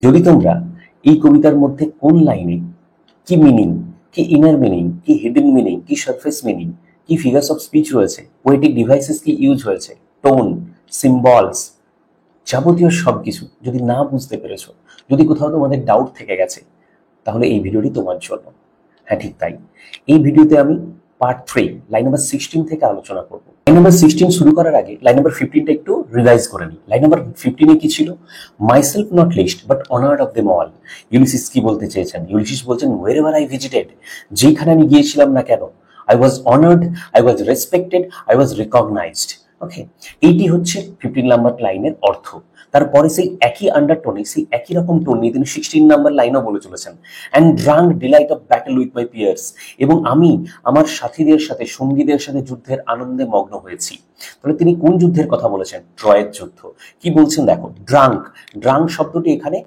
যদি তোমরা এই কবিতার মধ্যে কোন লাইনে কি মিনিং, কি ইনার মিনিং, কি হিডেন মিনিং, কি সারফেস মিনিং, কি ফিগার্স অফ স্পিচ রয়েছে, পোয়েটিক ডিভাইসেস কি ইউজ হয়েছে, টোন, সিম্বলস, যাবতীয় সবকিছু যদি না বুঝতে পেরেছো, যদি কোথাও তোমাদের ডাউট থেকে গেছে, তাহলে এই ভিডিওটি তোমার জন্য। হ্যাঁ, ঠিক তাই। এই ভিডিওতে আমি পার্ট 3 লাইন নাম্বার 16 থেকে আলোচনা করব। লাইন নাম্বার 16 শুরু করার আগে লাইন নাম্বার 15টা একটু রিভাইজ করে নিই। লাইন নাম্বার 15 কি ছিল? Myself not list but honoured of them all. Ulysses কি বলতে চেয়েছেন? ইউলিসিস বলছেন wherever I visited, যেখানে আমি গিয়েছিলাম না কেন, I was honored, I was respected, I was recognized. ওকে, এইটি হচ্ছে 15 নাম্বার লাইনের অর্থ। তারপরে সেই একই আন্ডারটোনে, সেই একই রকম টোন নিয়ে তিনি 16 নাম্বার লাইনও বলে চলেছেন, and drunk delight of battle with my peers, এবং আমি আমার সাথীদের সাথে, সঙ্গীদের সাথে যুদ্ধের আনন্দে মগ্ন হয়েছি। তাহলে তিনি কোন যুদ্ধের কথা বলেছেন? ট্রয়ের যুদ্ধ। কি বলছেন দেখো, ড্রাঙ্ক, ড্রাঙ্ক শব্দটি এখানে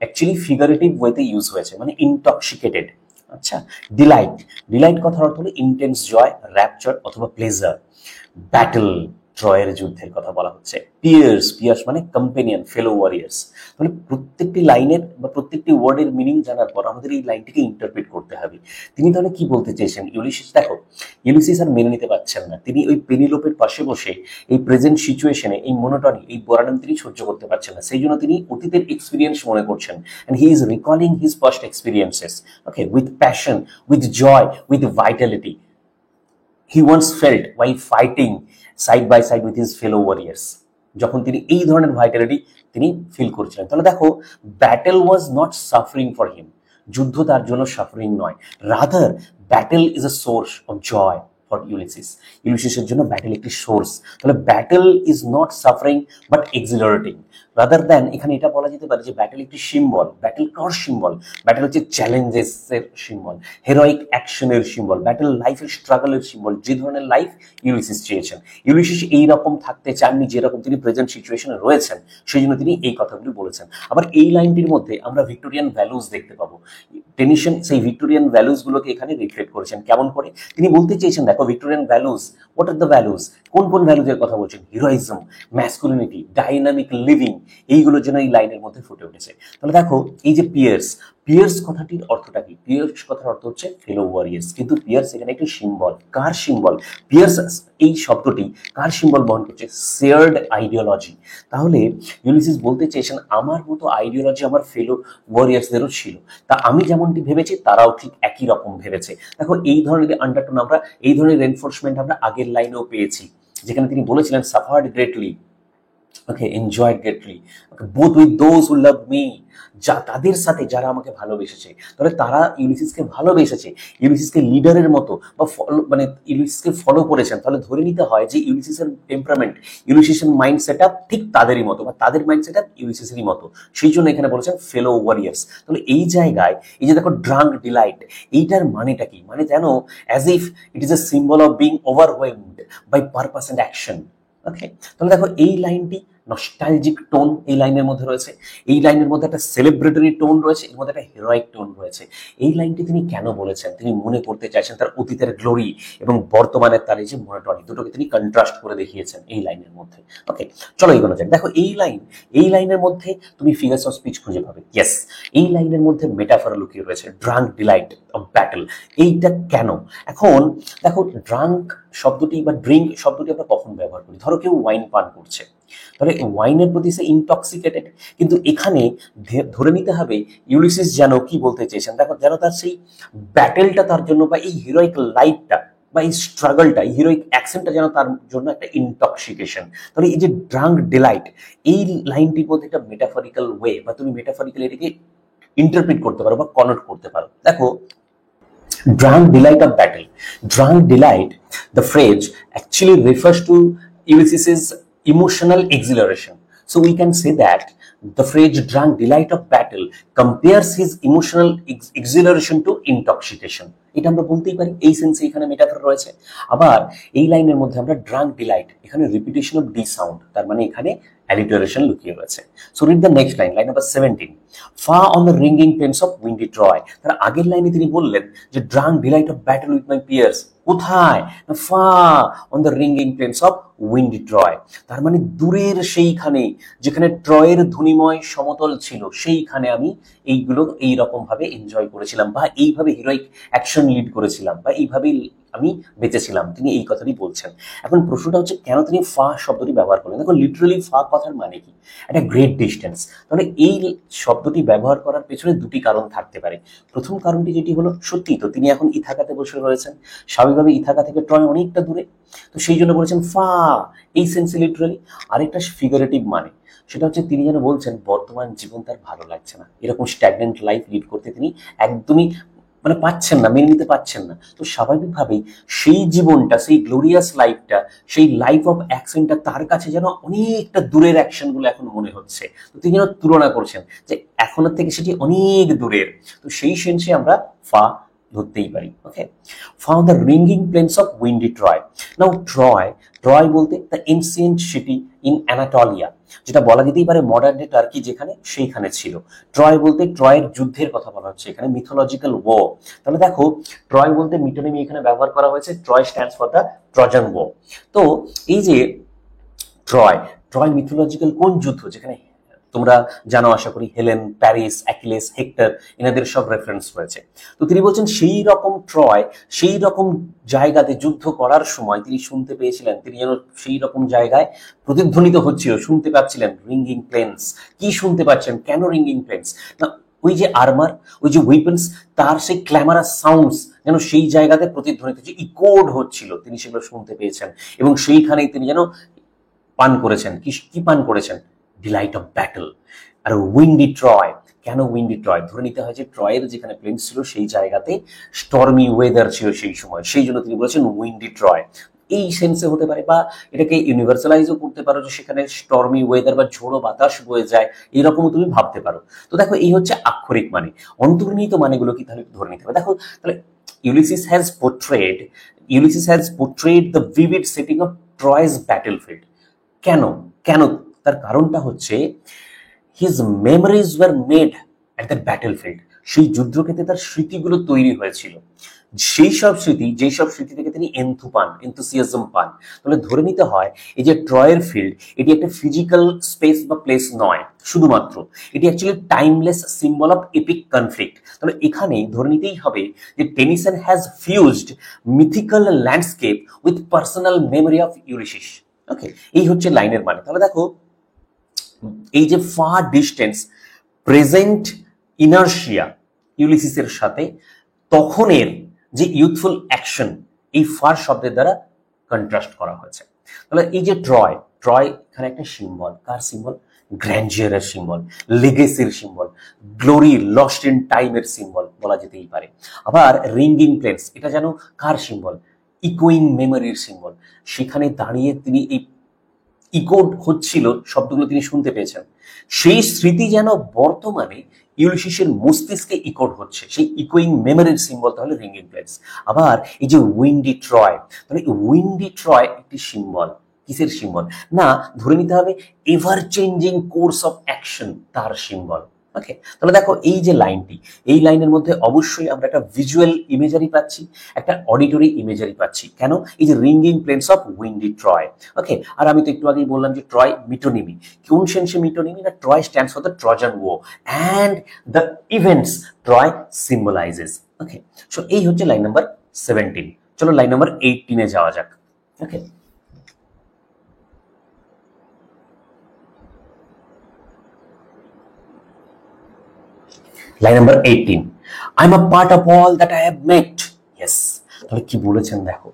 অ্যাকচুয়ালি ফিগারেটিভ ওয়েতে ইউজ হয়েছে, মানে ইনটক্সিকেটেড। আচ্ছা, ডিলাইট, ডিলাইট কথার অর্থ হলো ইন্টেন্স জয়, র্যাপচার অথবা প্লেজার। ব্যাটল, ট্রয়ের যুদ্ধের কথা বলা হচ্ছে। পিয়ার্স, পিয়ার্স মানে কম্পেনিয়ন, ফেলো ওয়ারিয়ার্স। তাহলে প্রত্যেকটি লাইনের বা প্রত্যেকটি ওয়ার্ডের মিনিং জানার পর আমাদের এই লাইনটিকে ইন্টারপ্রিট করতে হবে। তিনি তাহলে কি বলতে চেয়েছেন? ইউলিসিস, দেখো ইউলিসিস আর মেনে নিতে পারছেন না। তিনি ওই পেনিলোপের পাশে বসে এই প্রেজেন্ট সিচুয়েশনে, এই মনোটনি, এই বোরাডম তিনি সহ্য করতে পারছেন না। সেই জন্য তিনি অতীতের এক্সপিরিয়েন্স মনে করছেন, and he is recalling his past experiences, okay, with passion, with joy, with vitality. He once felt while fighting side by side with his fellow warriors. যখন তিনি এই ধরনের ভাইটালিটি তিনি ফিল করছিলেন। তাহলে দেখো, battle was not suffering for him, যুদ্ধ তার জন্য সাফারিং নয়, rather battle is a source of joy for Ulysses. ইউলিসিসের জন্য ব্যাটেল একটি সোর্স। তাহলে battle is not suffering but accelerating, rather than এখানে এটা বলা যেতে পারে যে ব্যাটেল একটি সিম্বল। ব্যাটেল কার সিম্বল? ব্যাটেল হচ্ছে চ্যালেঞ্জেস এর সিম্বল, হেরোইক অ্যাকশনের সিম্বল, ব্যাটেল লাইফের স্ট্রাগলের সিম্বল। যে ধরনের লাইফ ইউলিসিস চেয়েছেন, ইউলিসিস এইরকম থাকতে চাননি যেরকম তিনি প্রেজেন্ট সিচুয়েশনে রয়েছেন, সেই জন্য তিনি এই কথাগুলি বলেছেন। আবার এই লাইনটির মধ্যে আমরা ভিক্টোরিয়ান ভ্যালুজ দেখতে পাবো। টেনিসন সেই ভিক্টোরিয়ান ভ্যালুজ গুলোকে এখানে রিফ্লেক্ট করেছেন। কেমন করে? তিনি বলতে চেয়েছেন, দেখো Victorian values, what are the values, কোন কোন ভ্যালুজের কথা বলছেন? হিরোইজম, ম্যাসকুলিনিটি, ডাইনামিক লিভিং, এইগুলোর জন্য এই লাইনের মধ্যে ফুটে উঠেছে। তাহলে দেখো, এই যে পিয়ার্স, পিয়ার্স কথাটির অর্থটা কি? পিয়ার্স কথার অর্থ হচ্ছে ফেলো ওয়ারিয়ার্স, কিন্তু পিয়ার্স এখানে একটি সিম্বল। কার সিম্বল? পিয়ার্স এই শব্দটি কার সিম্বল বহন করছে? Shared ideology. তাহলে ইউলিসিস বলতে চেয়েছেন, আমার মতো আইডিওলজি আমার ফেলো ওয়ারিয়ার্সদেরও ছিল, তা আমি যেমনটি ভেবেছি তারাও ঠিক একই রকম ভেবেছে। দেখো, এই ধরনের আন্ডারটোন আমরা, এই ধরনের রেনফোর্সমেন্ট আমরা আগের লাইনেও পেয়েছি, যেখানে তিনি বলেছিলেন suffered greatly, okay, enjoyed greatly, both with those who love me, যা তাদের সাথে যারা আমাকে ভালোবেসেছে। তাহলে তারা ইউলিসিসকে ভালোবেসেছে, ইউলিসিসকে লিডারের মতো বা মানে ইউলিসিসকে ফলো করেছেন। তাহলে ধরে নিতে হয় যে ইউলিসিসের টেম্পারামেন্ট, ইউলিসিসের মাইন্ড সেট আপ ঠিক তাদেরই মতো, বা তাদের মাইন্ড সেট আপ ইউলিসিসেরই মতো। সেই জন্য এখানে বলেছেন ফেলো ওয়ারিয়ার্স। তাহলে এই জায়গায় এই যে দেখো ড্রাঙ্ক ডিলাইট, এইটার মানেটা কি? মানে যেন as if it is a symbol of being overwhelmed by purpose and action. Okay, তাহলে দেখো এই লাইনটি নস্টালজিক টোন এই লাইনের মধ্যে রয়েছে, এই লাইনের মধ্যে একটা সেলিব্রেটরি টোন রয়েছে, এর মধ্যে একটা হিরোইক টোন রয়েছে। এই লাইনটি তিনি কেন বলেছেন? তিনি মনে করতে চাইছেন তার অতীতের গ্লোরি এবং বর্তমানের তার এই যে মনোটনি, দুটোকে তিনি কন্ট্রাস্ট করে দেখিয়েছেন এই লাইনের মধ্যে। ওকে, চলো এগোনো যাক। দেখো এই লাইন, এই লাইনের মধ্যে তুমি ফিগার্স অফ স্পিচ খুঁজে পাবে। ইয়েস, এই লাইনের মধ্যে মেটাফর লুকিয়ে রয়েছে, ড্রাঙ্ক ডিলাইট অফ ব্যাটল। এইটা কেন? এখন দেখো, ড্রাঙ্ক শব্দটি বা ড্রিঙ্ক শব্দটি আমরা কখন ব্যবহার করি? ধরো কেউ ওয়াইন পান করছে, তাহলে ওয়াইনের প্রতি সে ইনটক্সিকেটেড, কিন্তু এখানে ধরে নিতে হবে ইউলিসিস যেন কি বলতে চেয়েছেন, দেখো যেন তার সেই ব্যাটেলটা তার জন্য, বা এই হিরোইক লাইফটা বা এই স্ট্রাগলটা, এই হিরোইক অ্যাকশনটা যেন তার জন্য একটা ইনটক্সিকেশন। তাহলে এই যে ড্রাঙ্ক ডিলাইট, এই লাইনটির মধ্যে একটা মেটাফরিক্যাল ওয়ে, বা তুমি মেটাফরিক্যাল এটাকে ইন্টারপ্রিট করতে পারো বা কনভার্ট করতে পারো। দেখো, drunk delight of battle. Drunk delight, the phrase actually refers to Ulysses's emotional exhilaration. So we can say that the phrase drunk delight of battle compares his emotional exhilaration to intoxication. এটা আমরা বলতেই পারি, এই সেন্সে এখানে metaphor রয়েছে। আবার এই লাইনের মধ্যে আমরা ড্রাঙ্ক ডিলাইট, এখানে রিপিটেশন অফ ডি সাউন্ড, তার মানে এখানে অ্যালিটারেশন লুকিয়ে রয়েছে। So read the next line, line number 17. Far on the ringing plains of windy Troy. তার আগের লাইনে তিনি বললেন যে drunk delight of battle with my peers, কোথায়? Far on the ringing plains of windy Troy. তার মানে দূরের সেইখানে যেখানে ট্রয়ের ধ্বনিময় সমতল ছিল, সেইখানে আমি এইগুলো এইরকম ভাবে এনজয় করেছিলাম, বা এইভাবে হিরোইক অ্যাকশন লিড করেছিলাম, বা এইভাবেই আমি বেঁচেছিলাম। তিনি এই কথাটি বলছেন। এখন প্রশ্নটা হচ্ছে কেন তিনি ফা শব্দটি ব্যবহার করলেন? দেখো লিটারালি ফা কথার মানে কি? একটা গ্রেট ডিস্টেন্স। তাহলে এই শব্দটি ব্যবহার করার পেছনে দুটি কারণ থাকতে পারে। প্রথম কারণটি যেটি হলো, সত্যি তো তিনি এখন ইথাকাতে বসে রয়েছেন, স্বাভাবিকভাবে ইথাকা থেকে ট্রয় অনেকটা দূরে, তো সেই জন্য বলেছেন ফা, এই সেন্সে লিটারালি। আরেকটা ফিগারেটিভ মানে, সেটা হচ্ছে তিনি যেন বলছেন বর্তমান জীবন তার ভালো লাগছে না, এরকম স্ট্যাগনেন্ট লাইফ লিড করতে তিনি একদমই মানে পাচ্ছেন না, মেনে নিতে পারছেন না। তো স্বাভাবিকভাবেই সেই জীবনটা, সেই গ্লোরিয়াস লাইফটা, সেই লাইফ অফ অ্যাকশনটা তার কাছে যেন অনেকটা দূরের অ্যাকশনগুলো এখন মনে হচ্ছে। তো তিনি যেন তুলনা করছেন যে এখনের থেকে সেটি অনেক দূরের। তো সেই সেন্সে আমরা ফা ধরতেই পারি। Okay, far the ringing plains of windy Troy. Now Troy, Troy বলতে the ancient city in Anatolia, যেটা বলা যেতেই পারে মডার্ন ডে টার্কি যেখানে, সেইখানে ছিল। ট্রয় বলতে ট্রয়ের যুদ্ধের কথা বলা হচ্ছে এখানে, মিথোলজিক্যাল ওয়ার। তাহলে দেখো ট্রয় বলতে মিটোনিমি এখানে ব্যবহার করা হয়েছে, Troy stands for the Trojan war. তো এই যে ট্রয়, ট্রয় মিথোলজিক্যাল কোন যুদ্ধ? যেখানে তোমরা জানো আশা করি হেলেন, প্যারিস, অ্যাকিলেস, হেক্টর, এনাদের সব রেফারেন্স রয়েছে। তো তিনি বলছেন সেই রকম ট্রয়, সেই রকম জায়গাতে যুদ্ধ করার সময় তিনি শুনতে পেয়েছিলেন, তিনি যেন সেই রকম জায়গায় প্রতিধ্বনিত হচ্ছিল, শুনতে পাচ্ছিলেন রিঙ্গিং প্লেন্স। কি শুনতে পাচ্ছেন? কেন রিঙ্গিং প্লেন্স? না, ওই যে আর্মার, ওই যে উইপন্স, তার সেই ক্ল্যামারাস সাউন্ডস যেন সেই জায়গাতে প্রতিধ্বনিত হচ্ছে, ইকোড হচ্ছিল, তিনি সেগুলো শুনতে পেয়েছেন। এবং সেইখানেই তিনি যেন পান করেছেন, কি পান করেছেন? Delight of battle. আর উইন্ডি ট্রয়, কেন উইন্ডি ট্রয়? ধরে নিতে হয় যে ট্রয়ের যেখানে প্লেন ছিল সেই জায়গাতে স্টর্মি ওয়েদার ছিল সেই সময়, সেই জন্য তিনি বলেছেন উইন্ডি ট্রয়। এই সেন্সে হতে পারে, বা এটাকে ইউনিভার্সালাইজও করতে পারো যে সেখানে স্টর্মি ওয়েদার বা ঝোড়ো বাতাস বয়ে যায়, এইরকমও তুমি ভাবতে পারো। তো দেখো এই হচ্ছে আক্ষরিক মানে। অন্তর্নিহিত মানেগুলো কি তাহলে ধরে নিতে হবে। দেখো তাহলে Ulysses has portrayed the vivid setting of Troy's battlefield. কেন? কেন? তার কারণটা হচ্ছে his memories war made at the battlefield. সেই যুদ্ধক্ষেত্রে তার স্মৃতিগুলো তৈরি হয়েছিল, সেই সব স্মৃতি, যেই সব স্মৃতি থেকে তিনি এনথুসিয়াজম পান। তাহলে ধরে নিতে হয় এই যে ট্রয়ের ফিল্ড, এটি একটা ফিজিক্যাল স্পেস বা প্লেস নয় শুধুমাত্র, এটি actually timeless symbol of epic conflict. তাহলে এখানে ধরে নিতেই হবে যে Tennyson has fused mythical landscape with personal memory of Ulysses. Okay, এই হচ্ছে লাইনের মানে। তাহলে দেখো এই যে ফার ডিস্টেন্স, প্রেজেন্ট ইনার্শিয়া ইউলিসিসের সাথে তখনের যে ইউথফুল অ্যাকশন, এই ফার শব্দের দ্বারা কন্ট্রাস্ট করা হয়েছে। তাহলে এই যে ট্রয়, ট্রয় এখানে একটা সিম্বল, কার সিম্বল? গ্র্যান্ডিয়ারের সিম্বল, লেগেসির সিম্বল, গ্লোরি লস্ট ইন টাইমের সিম্বল বলা যেতেই পারে। আবার রিঙ্গিং প্লেন্স, এটা যেন কার সিম্বল? ইকোয়িং মেমোরির সিম্বল। সেখানে দাঁড়িয়ে তিনি এই ইকোড হচ্ছিল, শব্দগুলো তিনি শুনতে পেয়েছেন, সেই স্মৃতি যেন বর্তমানে ইউলিসিসের মস্তিষ্কে ইকোড হচ্ছে, সেই ইকোয়িং মেমোরির সিম্বল তাহলে রিঙ্গিং প্লেন্স। আবার এই যে উইন্ডি ট্রয়, তাহলে উইন্ডি ট্রয় একটি সিম্বল, কিসের সিম্বল? না, ধরে নিতে হবে ever changing course of action, তার সিম্বল। ওকে, তাহলে দেখো এই যে লাইনটি, এই লাইনের মধ্যে অবশ্যই আমরা একটা ভিজুয়াল ইমেজারি পাচ্ছি, একটা অডিটরি ইমেজারি পাচ্ছি। কেন? এই যে ringing plains of windy Troy. Okay, আর আমি তো একটু আগেই বললাম যে ট্রয় মিটোনিমি। কোন সেন্সে মিটোনিমি? না, Troy stands for the Trojan war and the events Troy symbolizes. Okay, so এই হচ্ছে লাইন নাম্বার 17। চলো লাইন নাম্বার 18 যাওয়া যাক। Okay, line number 18, I am a part of all that I have met. Yes, তাহলে কি বলেছেন দেখো,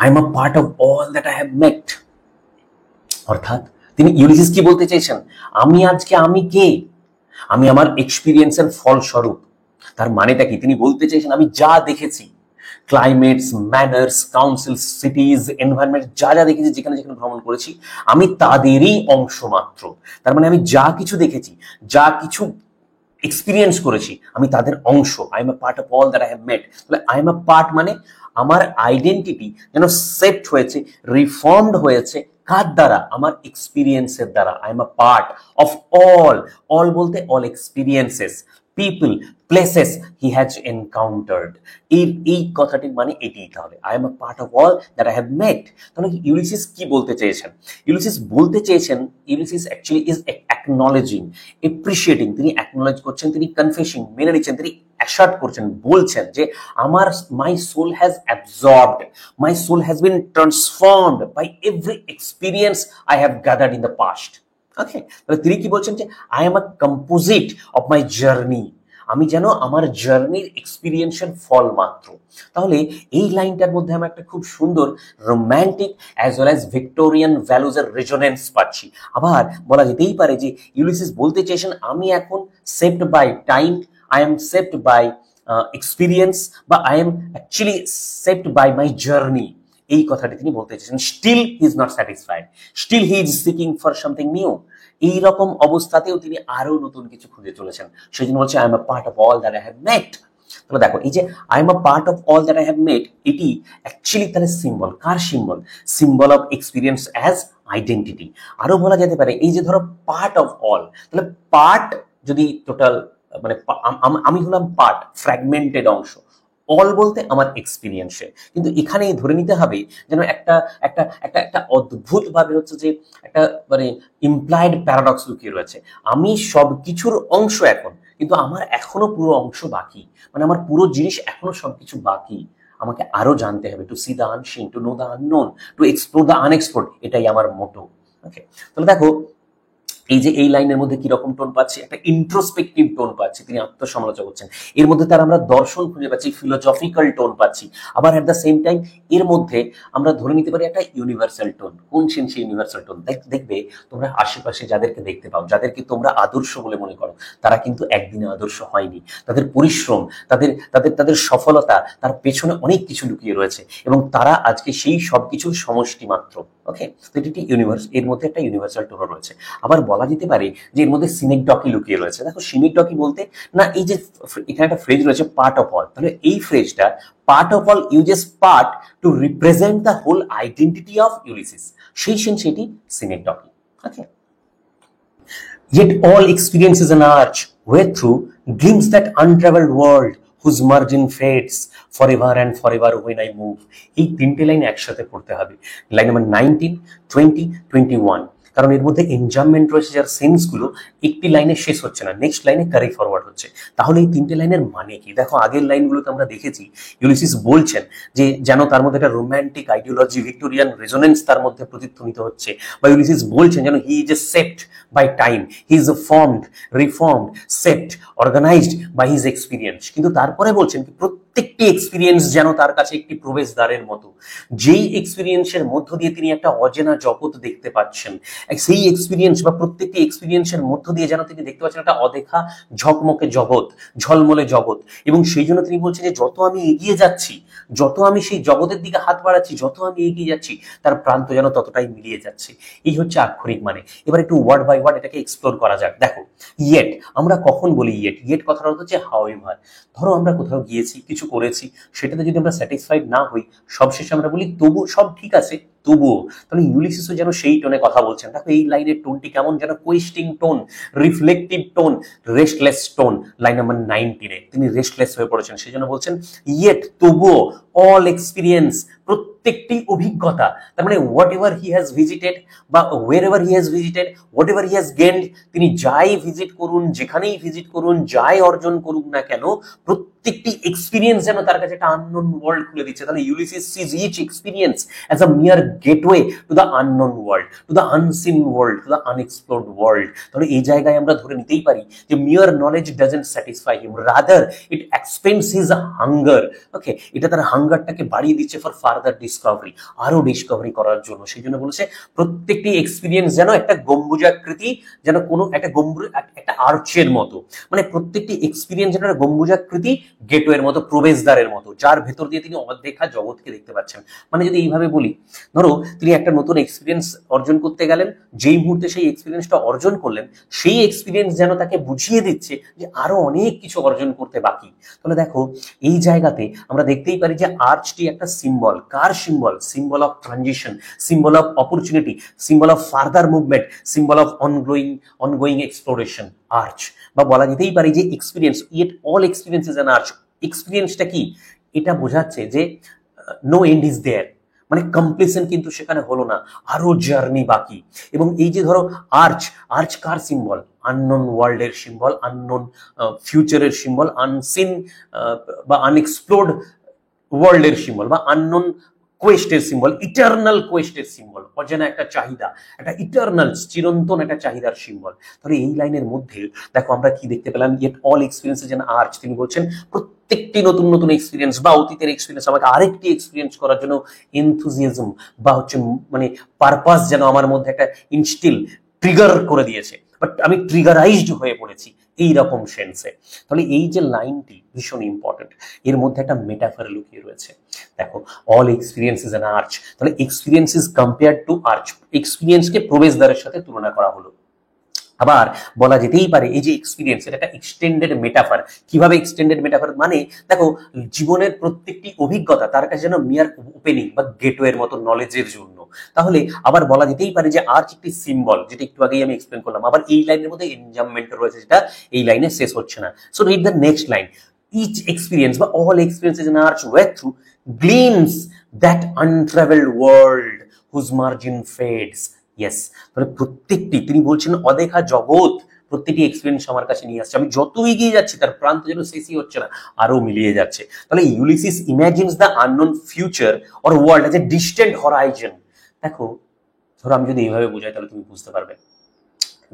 I am a part of all that I have met. অর্থাৎ তিনি ইউলিসিস কি বলতে চাইছেন? আমি আজকে আমি কে? আমি আমার এক্সপিরিয়েন্সের ফলস্বরূপ। তার মানেটা কি? তিনি বলতে চাইছেন আমি যা দেখেছি, ক্লাইমেটস, ম্যানার্স, কাউন্সিল, সিটিজ, এনভায়রনমেন্ট, যা যা দেখেছি, যেখানে যেখানে ভ্রমণ করেছি, আমি তাদেরই অংশ মাত্র। তার মানে আমি যা কিছু দেখেছি, যা কিছু এক্সপিরিয়েন্স করেছি, আমি তাদের অংশ। I am a part of all that I have met. তাহলে আই এম আ পার্ট মানে আমার আইডেন্টিটি যেন সেট হয়েছে, রিফর্মড হয়েছে কার দ্বারা? আমার এক্সপিরিয়েন্সের দ্বারা। I am a part of all বলতে all experiences, people, places he has encountered. এই কথাটির মানে এটিই তাহলে, I am a part of all that I have met. তাহলে ইউলিসিস কি বলতে চেয়েছেন? ইউলিসিস বলতে চেয়েছেন, Ulysses actually is acknowledging, appreciating, তিনি অ্যাকনলেজ করছেন, তিনি কনফেসিং, মেনে নিচ্ছেন, তিনি অ্যাসার্ট করছেন, বলছেন যে আমার my soul has absorbed, my soul has been transformed by every experience I have gathered in the past. Okay, তাহলে তিনি কি বলছেন যে I am a composite of my journey, আমি যেন আমার জার্নির এক্সপিরিয়েন্সের ফল মাত্র। তাহলে এই লাইনটার মধ্যে আমরা একটা খুব সুন্দর romantic as well as Victorian ভ্যালুজের রেজোনেন্স পাচ্ছি। আবার বলা যেতেই পারে যে ইউলিসিস বলতে চেয়েছেন আমি এখন saved by time, I am saved by experience, বা I am actually saved by my journey, এই কথাটি তিনি বলতে চেয়েছেন। Still he is not satisfied, still he is seeking for something new. এই রকম অবস্থাতেও তিনি আরো নতুন কিছু খুঁজে চলেছেন, সেই জন্য বলছে I am a part of all that I have met. তাহলে দেখো এই যে I am a part of all that I have মেট, এটি অ্যাকচুয়ালি তাহলে সিম্বল, কার symbol? Symbol of experience as identity. আরো বলা যেতে পারে এই যে ধরো পার্ট অফ অল, তাহলে পার্ট যদি টোটাল মানে আমি হলাম পার্ট, ফ্র্যাগমেন্টেড অংশ, অল বলতে আমার এক্সপিরিয়েন্সে, কিন্তু এখানেই ধরে নিতে হবে যেন একটা একটা একটা একটা অদ্ভুত ভাবে হচ্ছে যে একটা মানে ইমপ্লাইড প্যারাডক্স লুকিয়ে রয়েছে। আমি সব কিছুর অংশ এখন, কিন্তু আমার এখনো পুরো অংশ বাকি, মানে আমার পুরো জিনিস এখনো সবকিছু বাকি, আমাকে আরো জানতে হবে, to see the unseen, to know the unknown, to explore the unexplored, এটাই আমার মোটো। ওকে, তাহলে দেখো এই যে এই লাইনের মধ্যে কি রকম টোন পাচ্ছি, একটা ইন্ট্রোস্পেক্টিভ টোন পাচ্ছি, তিনি আত্মসমালোচনা করছেন। এর মধ্যে তার আমরা দর্শন খুঁজে পাচ্ছি, ফিলোসফিক্যাল টোন পাচ্ছি। আবার এট দ্য সেম টাইম এর মধ্যে আমরা ধরে নিতে পারি একটা ইউনিভার্সাল টোন। কোন সেই ইউনিভার্সাল টোন? দেখবে তোমরা আশেপাশে যাদেরকে দেখতে পাও, যাদেরকে তোমরা আদর্শ বলে মনে করো, তারা কিন্তু একদিনে আদর্শ হয়নি। তাদের পরিশ্রম, তাদের তাদের তাদের সফলতা, তার পেছনে অনেক কিছু লুকিয়ে রয়েছে, এবং তারা আজকে সেই সবকিছুর সমষ্টি মাত্র। ওকে, তো এটি ইউনিভার্স, এর মধ্যে একটা ইউনিভার্সাল টোন রয়েছে। আবার বলা যেতে পারে যে এর মধ্যে সিনেকডকি লুকিয়ে রয়েছে। দেখো সিনেকডকি বলতে না, এই যে এখানে একটা ফ্রেজ রয়েছে পার্ট অফ অল, তাহলে এই ফ্রেজটা part of all uses part to represent the whole identity of Ulysses, সেই সেন্সে এটি সিনেকডকি। ওকে, yet all experience is an arch wherethrough glimpse that untraveled world whose margin fades forever and forever when I move। এই তিনটে line একসাথে পড়তে হবে, line number 19, 20, 21, কারণ এর মধ্যে এনজামমেন্ট রয়েছে, যার সেন্সগুলো একটি লাইনে শেষ হচ্ছে না, নেক্সট লাইনে ক্যারি ফরওয়ার্ড হচ্ছে। তাহলে এই তিনটে লাইনের মানে কি? দেখো আগের লাইনগুলোতে আমরা দেখেছি ইউলিসিস বলছেন যে যেন তার মধ্যে একটা রোম্যান্টিক আইডিওলজি, ভিক্টোরিয়ান রেজোনেন্স তার মধ্যে প্রতিধ্বনিত হচ্ছে, বা ইউলিসিস বলছেন যেন he is a shaped by time, he is formed, reformed, shaped, organized by his experience. কিন্তু তারপরে বলছেন কি প্রত্যেকটি এক্সপিরিয়েন্স যেন তার কাছে একটি প্রবেশদ্বারের মতো, যেই এক্সপিরিয়েন্সের মধ্য দিয়ে তিনি একটা অচেনা জগৎ দেখতে পাচ্ছেন, সেই এক্সপিরিয়েন্স বা প্রত্যেকটি এক্সপিরিয়েন্সের মধ্য দিয়ে যেন তিনি দেখতে পাচ্ছেন একটা অদেখা ঝকমকে জগৎ, ঝলমলে জগৎ। এবং সেই জন্য তিনি বলছেন যে যত আমি এগিয়ে যাচ্ছি, যত আমি সেই জগতের দিকে হাত বাড়াচ্ছি, যত আমি এগিয়ে যাচ্ছি, তার প্রান্ত যেন ততটাই মিলিয়ে যাচ্ছে। এই হচ্ছে আক্ষরিক মানে। এবার একটু ওয়ার্ড বাই ওয়ার্ড এটাকে এক্সপ্লোর করা যাক। দেখো ইয়েট, আমরা কখন বলি ইয়েট? ইয়েট কথার অর্থ হচ্ছে হাউএভার। ধরো আমরা কোথাও গিয়েছি, কিছু করেছি, সেটাতে যদি আমরা স্যাটিসফাইড না হই, সবশেষে আমরা বলি তবু সব ঠিক আছে, তবুও। তাহলে ইউলিসিসও যেন সেই টোনে কথা বলছেন। দেখো এই লাইনের টোনটি কেমন, যেন questing tone, reflective tone, restless tone. Line number 19-এ তিনি রেস্টলেস হয়ে পড়েছেন, সেই জন্য বলছেন ইয়েট, তবুও, অল এক্সপিরিয়েন্স, প্রত্যেকটি অভিজ্ঞতা, তার মানে whatever he has visited বা wherever he has visited, whatever he has gained, তিনি যাই ভিজিট করুন, যেখানেই ভিজিট করুন, যাই অর্জন করুক না কেন, প্রত্যেকটি এক্সপিরিয়েন্স যেন তার কাছে একটা আননোন ওয়ার্ল্ড খুলে দিচ্ছে। তাহলে Ulysses sees each experience as a mere gateway to the unknown world, to the unseen world, to the unexplored world. তাহলে এই জায়গায় আমরা ধরে নিতেই পারি যে mere knowledge doesn't satisfy him, rather it expands his hunger. Okay, এটা তার হাঙ্গারটাকে বাড়িয়ে দিচ্ছে ফর ফার্দার ডিসকভারি, আরো ডিসকভারি করার জন্য। সেই জন্য বলেছে প্রত্যেকটি এক্সপিরিয়েন্স যেন একটা গম্বুজাকৃতি, যেন কোনো একটা গম্বুজ, একটা আর্চের মতো, মানে প্রত্যেকটি এক্সপিরিয়েন্স যেন একটা গম্বুজাকৃতি গেটওয়ের মতো, প্রবেশদ্বারের মতো, যার ভেতর দিয়ে তিনি অদেখা জগৎকে দেখতে পাচ্ছেন। মানে যদি এইভাবে বলি, ধরো ধরো তিনি একটা নতুন এক্সপিরিয়েন্স অর্জন করতে গেলেন, যেই মুহূর্তে সেই এক্সপিরিয়েন্সটা অর্জন করলেন, সেই এক্সপিরিয়েন্স যেন তাকে বুঝিয়ে দিচ্ছে যে আরো অনেক কিছু অর্জন করতে বাকি। তাহলে দেখো এই জায়গাতে আমরা দেখতেই পারি যে আর্চটি একটা সিম্বল। কার symbol? Symbol of transition, symbol of opportunity, symbol of further movement, symbol of ongoing exploration. Arch বা বলা যেতেই পারে যে experience, it all experience is an arch. এক্সপিরিয়েন্সটা কি? এটা বোঝাচ্ছে যে নো এন্ড ইজ দেয়ার, মানে কমপ্লিশন কিন্তু সেখানে হলো না, আরো জার্নি বাকি। এবং এই যে ধরো আর্চ, আর্চ কার সিম্বল? আননোন ওয়ার্ল্ডের সিম্বল, আননোন ফিউচারের সিম্বল, আনসিন বা আনএক্সপ্লোর্ড ওয়ার্ল্ডের সিম্বল, বা আননোন কোয়েস্টের সিম্বল, ইটার্নাল কোয়েস্টের সিম্বল, অজানা একটা চাহিদা, একটা ইটার্নাল চিরন্তন একটা চাহিদার সিম্বল। তাহলে এই লাইনের মধ্যে দেখো আমরা কি দেখতে পেলাম? Yet all experiences in arch. তিনি বলছেন প্রত্যেকটি নতুন নতুন এক্সপিরিয়েন্স বা অতীতের এক্সপিরিয়েন্স আমাকে আরেকটি এক্সপিরিয়েন্স করার জন্য এনথুজিয়াজম বা হচ্ছে মানে পারপাস যেন আমার মধ্যে একটা ইনস্টিল ট্রিগার করে দিয়েছে, বাট আমি ট্রিগারাইজড হয়ে পড়েছি এইরকম সেন্সে। তাহলে এই যে লাইনটি ভীষণ ইম্পর্টেন্ট, এর মধ্যে একটা মেটাফর লুকিয়ে রয়েছে। দেখো all experience is an arch, তাহলে experience is compared to arch, এক্সপিরিয়েন্সকে প্রবেশদ্বারের সাথে তুলনা করা হলো। আবার বলা যেতেই পারে এই যে এক্সপিরিয়েন্স, এটা একটা এক্সটেন্ডেড মেটাফর। কিভাবে এক্সটেন্ডেড মেটাফর? মানে দেখো জীবনের প্রত্যেকটি অভিজ্ঞতা তার কাছে যেন মিয়ার ওপেনিং বা গেটওয়ের মতো নলেজের জন্য। তাহলে আবার বলা যেতেই পারে যে আর্চ একটি সিম্বল, যেটা একটু আগেই আমি এক্সপ্লেন করলাম। আবার এই লাইনের মধ্যে এনজামমেন্ট রয়েছে, যেটা এই লাইনে শেষ হচ্ছে না। So read the next line. Each experience বা all experiences in arch way through gleams that untravelled world whose margin fades. Yes, তাহলে প্রত্যেকটি, তিনি বলছেন অদেখা জগৎ, প্রত্যেকটি এক্সপিরিয়েন্স আমার কাছে নিয়ে আসছে। আমি যত এগিয়ে যাচ্ছি তার প্রান্ত যেন শেষই হচ্ছে না, আরো মিলিয়ে যাচ্ছে। তাহলে Ulysses ইমাজিনস the unknown future or world as a distant Horizon. দেখো ধরো আমি যদি এইভাবে বোঝাই তাহলে তুমি বুঝতে পারবে।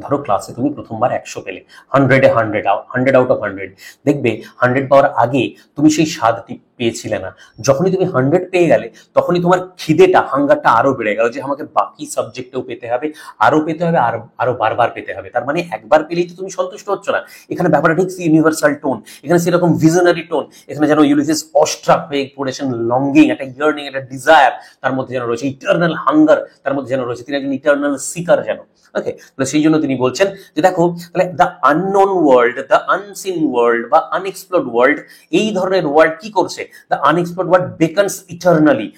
ধরো ক্লাসে তুমি প্রথমবার 100 পেলে, 100 আউট অফ 100, দেখবে 100 পাওয়ার আগে তুমি সেই স্বাদটি পেয়েছিলে না। যখনই তুমি 100 পেয়ে গেলে তখনই তোমার খিদেটা, হাঙ্গারটা আরো বেড়ে গেল, যে আমাকে বাকি সাবজেক্টেও পেতে হবে, আরো পেতে হবে, আর আরো বারবার পেতে হবে। তার মানে একবার পেলেই তো তুমি সন্তুষ্ট হচ্ছ না। এখানে ব্যাপারটা ঠিক ইউনিভার্সাল টোন, এখানে সেরকম ভিশনারি টোন। এখানে যেন ইউলিসিস অস্ট্রাক হয়ে পড়েছেন, লঙ্গিং, একটা ইয়ার্নিং, একটা ডিজায়ার তার মধ্যে যেন রয়েছে, ইটার্নাল হাঙ্গার তার মধ্যে যেন রয়েছে, তিনি একজন ইটার্নাল সিকার যেন। ওকে, তাহলে সেই জন্য তিনি বলছেন যে দেখো তাহলে the unknown world, the unseen world বা আনএক্সপ্লোর্ড ওয়ার্ল্ড, এই ধরনের ওয়ার্ল্ড কি করছে? The unexplored world beckons eternally.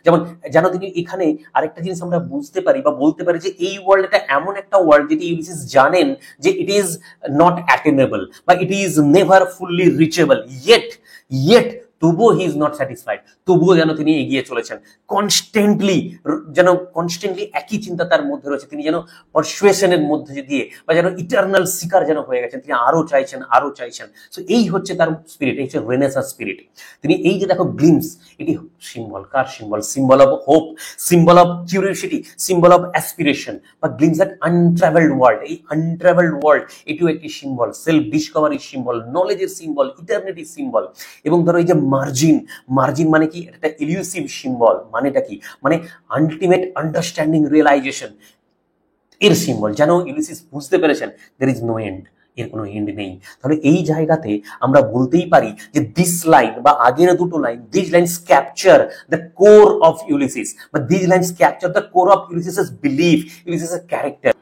যেমন জানো তিনি এখানে আরেকটা জিনিস আমরা বুঝতে পারি বা বলতে পারি যে এই ওয়ার্ল্ডটা এমন একটা ওয়ার্ল্ড যেটি ইউলিসিস জানেন যে ইট ইজ নট অ্যাটেনেবল বা it is never fully reachable, yet তবুও হি ইজ নট স্যাটিসফাইড, তবুও যেন তিনি এগিয়ে চলেছেন কনস্ট্যান্টলি, যেন কনস্ট্যান্টলি একই চিন্তা তার মধ্যে রয়েছে। তিনি যেন পারসুয়েশনের মধ্যে দিয়ে বা যেন ইটার্নাল সিকার যেন হয়ে গেছেন, তিনি আরো চাইছেন, আরো চাইছেন। সো এই হচ্ছে তার স্পিরিট, এই হচ্ছে রেনেসাঁ স্পিরিট। তিনি এই যে দেখো গ্লিমস, এটি সিম্বল, কার symbol? Symbol of hope, symbol of curiosity, symbol of aspiration বা গ্লিমস দ্যাট আনট্রাভেলড ওয়ার্ল্ড। এই আনট্রাভেলড ওয়ার্ল্ড এটিও একটি সিম্বল, সেলফ ডিসকভারির সিম্বল, নলেজের সিম্বল, ইটার্নিটির সিম্বল। এবং ধরো এই যে মার্জিন, মার্জিন মানে কি? একটা ইলিউসিভ সিম্বল। মানেটা কি? মানে আলটিমেট আন্ডারস্ট্যান্ডিং, রিয়েলাইজেশন এর সিম্বল। যেন ইউলিসিস বুঝতে পেরেছেন দের ইজ নো এন্ড, এর কোনো এন্ড নেই। তাহলে এই জায়গাতে আমরা বলতেই পারি যে দিস লাইন বা আগের দুটো line, this lines capture the core of Ulysses বা this lines capture the core of ইউলিসিসের বিলিফ, ইউলিসিসের ক্যারেক্টার।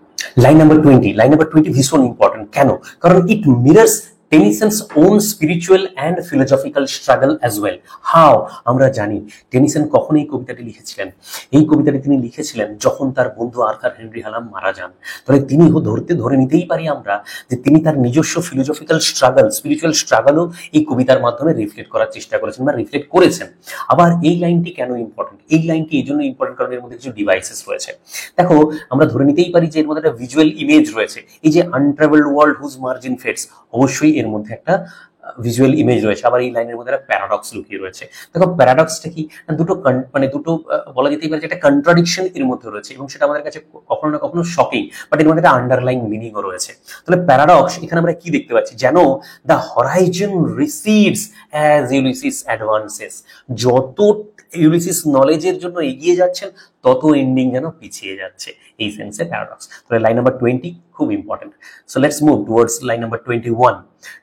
লাইন নাম্বার 20 ভীষণ ইম্পর্টেন্ট। কেন? কারণ it mirrors Tennyson's own spiritual and philosophical struggle as well. How? আমরা জানি টেনিসন কখন এই কবিতাটি লিখেছিলেন। এই কবিতাটি তিনি লিখেছিলেন যখন তার বন্ধু আর্থার হেনরি হালাম মারা যান। তাহলে তিনি ধরে নিতেই পারি আমরা যে তিনি তার নিজস্ব ফিলোসফিক্যাল স্ট্রাগল, স্পিরিচুয়াল স্ট্রাগলও এই কবিতার মাধ্যমে রিফ্লেক্ট করার চেষ্টা করেছেন বা রিফ্লেক্ট করেছেন। আবার এই লাইনটি কেন ইম্পর্টেন্ট? এই লাইনটি এই জন্য ইম্পর্টেন্ট কারণ এর মধ্যে কিছু ডিভাইসেস রয়েছে। দেখো আমরা ধরে নিতেই পারি যে এর মধ্যে একটা ভিজুয়াল ইমেজ রয়েছে। এই যে আনট্রাভেলড ওয়ার্ল্ড হুজ মার্জিন ফেডস, অবশ্যই এর মধ্যে একটা ভিজুয়াল ইমেজ রয়েছে। আবার এই লাইনের মধ্যে একটা প্যারাডক্স লুকিয়ে রয়েছে। দেখো প্যারাডক্সটা কি? দুটো বলা যেতেই পারে যে একটা কন্ট্রাডিকশন এর মধ্যে রয়েছে, এবং সেটা আমাদের কাছে কখনো না কখনো শকিং, বাট এর মধ্যে একটা আন্ডারলাইন মিনিংও রয়েছে। তাহলে প্যারাডক্স এখানে আমরা কি দেখতে পাচ্ছি? যেন the Horizon রিসিডস as Ulysses advances. যত ইউলিসিস নলেজের জন্য এগিয়ে যাচ্ছেন তত এন্ডিং যেন পিছিয়ে যাচ্ছে, এই সেন্সে প্যারাডক্স। তাহলে লাইন নাম্বার 20 খুব important. So let's move towards line number 21।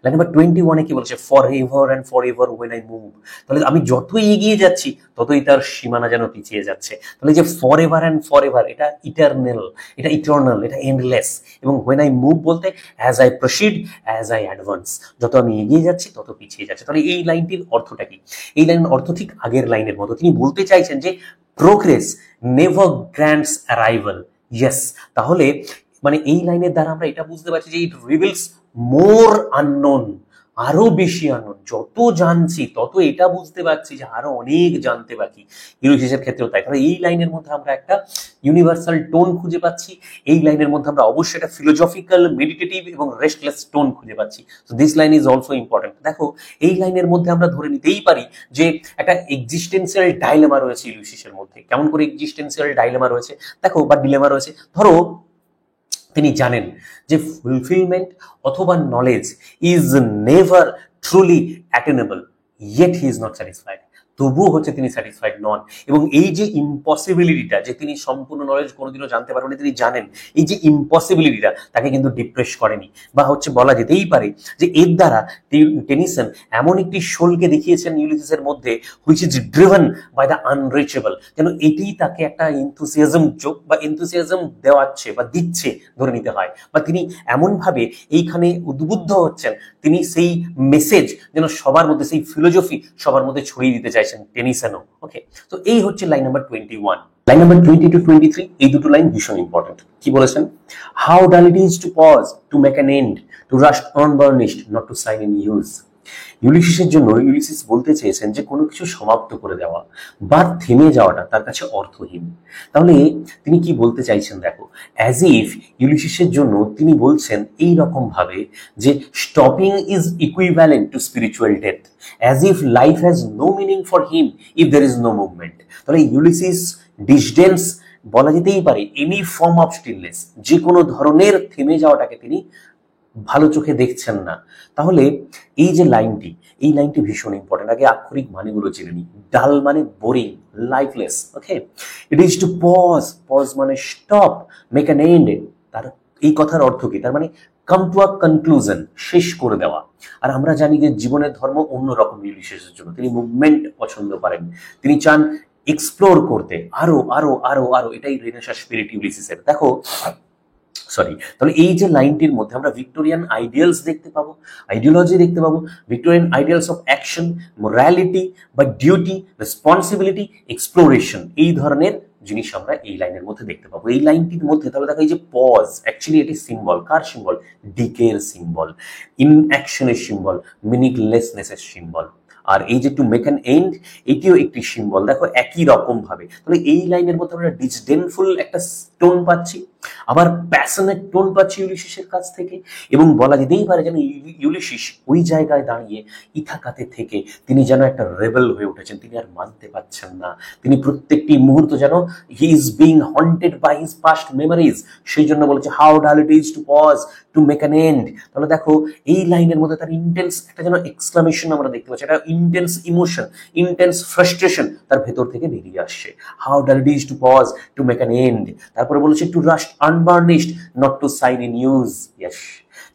Line number 21 কি বলছে? For ever and for ever when I move. তাহলে আমি যতই এগিয়ে যাচ্ছি ততই তার সীমানা যেন পিছিয়ে যাচ্ছে। তাহলে যে for ever and for ever, এটা ইটারনাল, এটা ইটারনাল, এটা এন্ডলেস। এবং হোয়েন আই মুভ বলতে as I proceed, as I advance, যত আমি এগিয়ে যাচ্ছি তত পিছিয়ে যাচ্ছে। তাহলে এই লাইনটির অর্থটা কি? এই লাইনের অর্থ ঠিক আগের লাইনের মতো। তিনি বলতে চাইছেন যে progress never grants arrival. Yes, তাহলে মানে এই লাইনের দ্বারা আমরা এটা বুঝতে পারছি যে ইট রিভিলস মোর আননোন, আরো বেশি আননোন। যত জানছি তত এটা বুঝতে পারছি যে আরো অনেক জানতে বাকি। ইউলিসিসের ক্ষেত্রেও তাই। তাহলে এই লাইনের মধ্যে আমরা একটা ইউনিভার্সাল টোন খুঁজে পাচ্ছি। এই লাইনের মধ্যে আমরা অবশ্যই একটা ফিলোজফিক্যাল, মেডিটেটিভ এবং রেস্টলেস টোন খুঁজে পাচ্ছি। So this line is also important. দেখো এই লাইনের মধ্যে আমরা ধরে নিতেই পারি যে একটা এক্সিস্টেন্সিয়াল ডাইলেমা রয়েছে ইউলিসিসের মধ্যে। কেমন করে এক্সিস্টেন্সিয়াল ডাইলেমা রয়েছে? দেখো, বা ডিলেমা রয়েছে। ধরো তিনি জানেন যে ফুলফিলমেন্ট অথবা knowledge is never truly attainable, yet he is not satisfied. তবুও হচ্ছে তিনি স্যাটিসফাইড নন। এবং এই যে ইম্পসিবিলিটিটা, যে তিনি সম্পূর্ণ নলেজ কোনোদিনও জানতে পারবেন না, তিনি জানেন, এই যে ইম্পসিবিলিটিটা তাকে কিন্তু ডিপ্রেস করেনি। বা হচ্ছে বলা যেতেই পারে যে এর দ্বারা টেনিসন এমন একটি সোলকে দেখিয়েছেন ইউলিসিসের মধ্যে, which is driven by the unreachable, যেন এটাই তাকে একটা এনথুসিয়াজম যোগ বা এনথুসিয়াজম দেওয়াচ্ছে বা দিচ্ছে ধরে নিতে হয়। বা তিনি এমনভাবে এইখানে উদ্বুদ্ধ হচ্ছেন, তিনি সেই মেসেজ যেন সবার মধ্যে, সেই ফিলোজফি সবার মধ্যে ছড়িয়ে দিতে চাইছেন টেনিসনও। ওকে, তো এই হচ্ছে line number 21। Line number 20 to 23, এই দুটো লাইন ভীষণ ইম্পর্টেন্ট। কি বলেছেন? How dull it is to pause, to make an end, to rust unburnished, not to shine in use. ইউলিসিসের জন্য ইউলিসিস বলতে চেয়েছেন যে কোনো কিছু সমাপ্ত করে দেওয়া বা থেমে যাওয়াটা তার কাছে অর্থহীন। তাহলে তিনি কি বলতে চাইছেন? দেখো, অ্যাজ ইফ ইউলিসিসের জন্য তিনি বলছেন এই রকম ভাবে যে stopping is equivalent to spiritual death, as if life has no meaning for him if there is no movement. তাহলে ইউলিসিস ডিসডেন্স, বলা যেতেই পারে এনি ফর্ম অফ স্টিলনেস, যে কোনো ধরনের থেমে যাওয়াটাকে তিনি ভালো চোখে দেখছেন না। তাহলে এই যে লাইনটি, এই লাইনটি ভীষণ ইম্পর্টেন্ট। আগে আক্ষরিক মানেগুলো জেনে নিই। ডাল মানে boring, lifeless. Okay, it is to pause, pause মানে স্টপ, মেক অ্যান এন্ড। তার এই কথার অর্থ কি? তার মানে কাম টু আ কনক্লুশন, শেষ করে দেওয়া। আর আমরা জানি যে জীবনের ধর্ম অন্যরকম ইউলিসিসের জন্য। তিনি মুভমেন্ট পছন্দ করেন, তিনি চান এক্সপ্লোর করতে, আরো আরো আরো আরো। এটাই রেনেসাঁ স্পিরিট ইউলিসিসের। দেখো তাহলে এই যে লাইনটির মধ্যে আমরা ভিক্টোরিয়ান আইডিয়ালস দেখতে পাবো, আইডিওলজি দেখতে পাবো, Victorian ideals of action, morality বা ডিউটি, রেসপন্সিবিলিটি, এক্সপ্লোরেশন, এই ধরনের জিনিস আমরা এই লাইনের মধ্যে দেখতে পাবো। এই লাইনটির মধ্যে তাহলে দেখো এই যে পজ, অ্যাকচুয়ালি এটি সিম্বল, কার সিম্বল? ডিকের সিম্বল, ইনঅ্যাকশনের সিম্বল, মিনিংলেসনেসের সিম্বল। আর এই যে টু মেক অ্যান এন্ড, এটিও একটি সিম্বল। দেখো একই রকম ভাবে। তাহলে এই লাইনের মধ্যে আমরা ডিসডেনফুল একটা টোন পাচ্ছি, আবার প্যাশনেট টোন পাচ্ছি ইউলিসিসের কাছ থেকে। এবং বলা যেতেই পারে যেন ইউলিসিস ওই জায়গায় দাঁড়িয়ে ইথাকাতে থেকে তিনি যেন একটা রেবেল হয়ে উঠেছেন। তিনি আর মানতে পারছেন না। তিনি প্রত্যেকটি মুহূর্ত যেন he is being haunted by his past memories. সেই জন্য বলেছে how dull it is to pause, to make an end. তাহলে দেখো এই লাইনের মধ্যে তার ইন্টেন্স একটা যেন এক্সক্লামেশন আমরা দেখতে পাচ্ছি, একটা ইন্টেন্স ইমোশন, ইন্টেন্স ফ্রাস্ট্রেশন তার ভেতর থেকে বেরিয়ে আসছে। How dull it is to pause, to make an end. তারপরে বলেছে to rust unburnished, not to shine in use. Yes,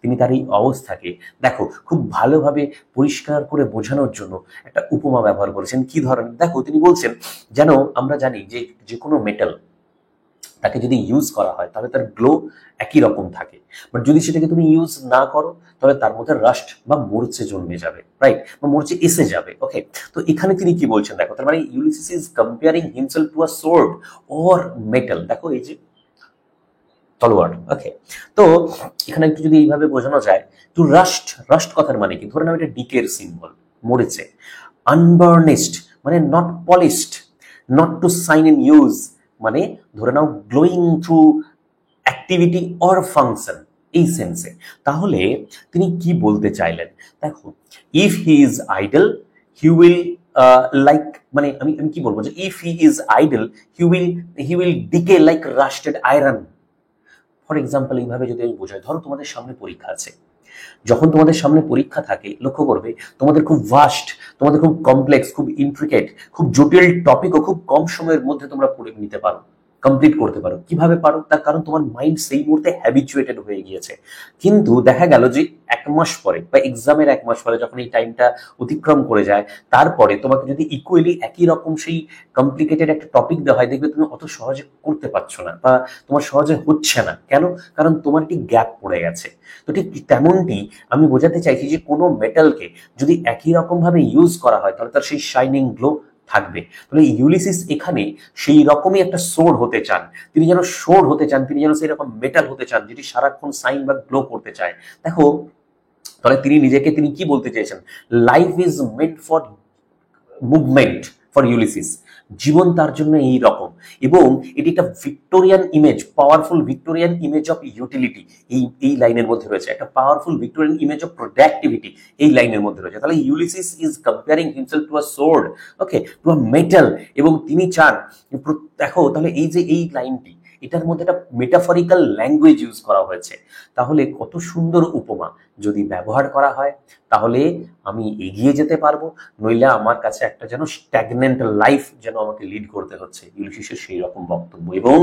তিনি তার এই অবস্থাকে দেখো খুব ভালোভাবে পরিষ্কার করে বোঝানোর জন্য একটা উপমা ব্যবহার করেছেন। কি ধরনের? দেখো তিনি বলছেন যেন আমরা জানি যে যে কোনো মেটাল তাকে যদি ইউজ করা হয় তাহলে তার গ্লো একই রকম থাকে, বাট যদি সেটাকে তুমি ইউজ না করো তাহলে তার মধ্যে রাস্ট বা মরচে জন্মে যাবে, রাইট, বা মরচে এসে যাবে। ওকে, তো এখানে তিনি কি বলছেন? দেখো তার মানে Ulysses is comparing himself to a sword or metal. দেখো এই যে তলোয়ার। ওকে, তো এখানে একটু যদি এইভাবে বোঝানো যায়, টু রাস্ট, রাস্ট কথার মানে কি? ধরে নাও এটা ডিকের সিম্বল, মরেছে। আনবার্নিশড মানে not polished, not to shine in use মানে ধরে নাও glowing through activity or function, এই সেন্সে। তাহলে তিনি কি বলতে চাইলেন? দেখো, if he is idle he will like, মানে আমি আমি কি বলবো, যে if he is idle he will decay like rusted iron. For example এইভাবে যদি আমি বোঝাই, ধরো তোমাদের সামনে পরীক্ষা আছে, যখন তোমাদের সামনে পরীক্ষা থাকে লক্ষ্য করবে তোমাদের খুব ভাস্ট, তোমাদের খুব কমপ্লেক্স, খুব ইন্ট্রিকেট, খুব জটিল টপিকও খুব কম সময়ের মধ্যে তোমরা পড়ে নিতে পারো, কমপ্লিট করতে পারো। কিভাবে পারো? তার কারণ তোমার মাইন্ড সেই মুহূর্তে হ্যাবিচুয়েটেড হয়ে গিয়েছে। কিন্তু দেখা গেল যে 1 মাস পরে বা এক্সামের 1 মাস পরে যখন এই টাইমটা অতিক্রম করে যায়, তারপরে তোমাকে যদি ইকুয়ালি একই রকম সেই কমপ্লিকেটেড একটা টপিক দেওয়া হয়, দেখবে তুমি অত সহজে করতে পারছো না বা তোমার সহজে হচ্ছে না। কেন? কারণ তোমার একটি গ্যাপ পড়ে গেছে। তো ঠিক তেমনটি আমি বোঝাতে চাইছি যে কোনো মেটালকে যদি একই রকম ভাবে ইউজ করা হয় তাহলে তার সেই শাইনিং গ্লো থাকবে। তাহলে ইউলিসিস এখানে সেই রকমই একটা সোর্ড হতে চান, তিনি যেন সোর্ড হতে চান, তিনি যেন সেই রকম মেটাল হতে চান যেটি সারাক্ষণ সাইন বা গ্লো করতে চায়। দেখো তাহলে তিনি কি বলতে চেয়েছেন? Life is meant for movement for Ulysses, জীবন তার জন্য এই রকম। এবং এটি একটা Victorian image, powerful Victorian image of utility এই লাইনের মধ্যে রয়েছে, একটা powerful Victorian image of productivity এই লাইনের মধ্যে রয়েছে। তাহলে Ulysses is comparing himself to a sword, okay, to a metal. এবং তিনি চান, দেখো তাহলে এই যে এই লাইনটি, এটার মধ্যে একটা মেটাফরিক্যাল ল্যাঙ্গুয়েজ ইউজ করা হয়েছে। তাহলে কত সুন্দর উপমা যদি ব্যবহার করা হয় তাহলে আমি এগিয়ে যেতে পারবো, নইলে আমার কাছে একটা যেন স্ট্যাগনেন্ট লাইফ যেন আমাকে লিড করতে হচ্ছে। ইউলিসিসের সেই রকম বক্তব্য। এবং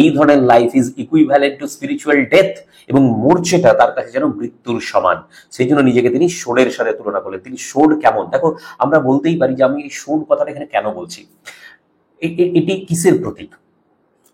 এই ধরনের life is equivalent to spiritual death, এবং মরছেটা তার কাছে যেন মৃত্যুর সমান। সেই জন্য নিজেকে তিনি সোরের সাথে তুলনা করলেন। তিনি সোর কেমন? দেখো আমরা বলতেই পারি যে আমি এই সোর কথাটা এখানে কেন বলছি, এটি কিসের প্রতীক?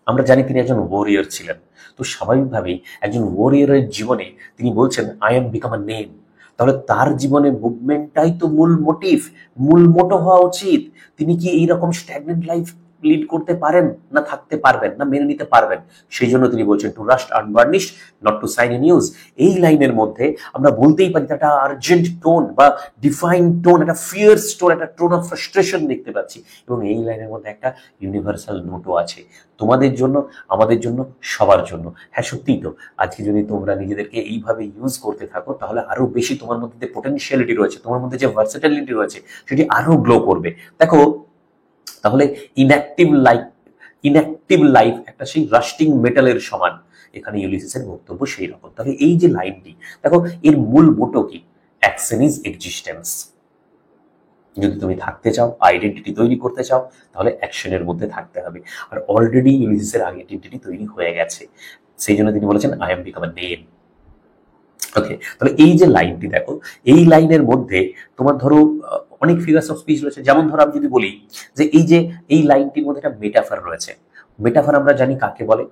আমরা জানি তিনি একজন ওয়ারিয়র ছিলেন। তো স্বাভাবিকভাবেই একজন ওয়ারিয়রের জীবনে তিনি বলছেন I am become a name. তাহলে তার জীবনে মুভমেন্টটাই তো মূল মোটিভ, মূল মোটো হওয়া উচিত। তিনি কি এইরকম স্ট্যাগনেন্ট লাইফ লিড করতে পারেন, না থাকতে পারবেন, না মেনে নিতে পারবেন? সেই জন্য তিনি বলছেন to rust unburnished, not to shine in use. এই লাইনের মধ্যে আমরা বলতেই পারি একটা আর্জেন্ট টোন বা ডিফাইন টোন, একটা ফিয়ার্স টোন, একটা টোন অফ ফ্রাস্ট্রেশন দেখতে পাচ্ছি। এবং এই লাইনের মধ্যে একটা ইউনিভার্সাল নোটও আছে, তোমাদের জন্য, আমাদের জন্য, সবার জন্য। হ্যাঁ সত্যিই তো, আজকে যদি তোমরা নিজেদেরকে এইভাবে ইউজ করতে থাকো তাহলে আরো বেশি তোমার মধ্যে যে পোটেনশিয়ালিটি রয়েছে, তোমার মধ্যে যে ভার্সেটিলিটি রয়েছে, সেটি আরো গ্লো করবে। দেখো তাহলে ইনঅ্যাক্টিভ লাইফ একটা সেই রাস্টিং মেটালের সমান। এখানে ইউলিসিসের বক্তব্য সেই রকম। তাহলে এই যে লাইনটি, দেখো এর মূল মোটো কি? Action is existence. যদি তুমি থাকতে চাও, আইডেন্টিটি তৈরি করতে চাও, তাহলে অ্যাকশনের মধ্যে থাকতে হবে। আর অলরেডি ইউলিসিসের আইডেন্টিটি তৈরি হয়ে গেছে। সেই জন্য তিনি বলেছেন I am become a name. Okay, তাহলে এই যে লাইনটি দেখো, এই লাইনের মধ্যে তোমার ধরো অনেক ফিগার্স অফ স্পিচ রয়েছে। যেমন ধরো আমি যদি বলি যে এই লাইনটির মধ্যে একটা মেটাফার রয়েছে। মেটাফার আমরা জানি কাকে বলে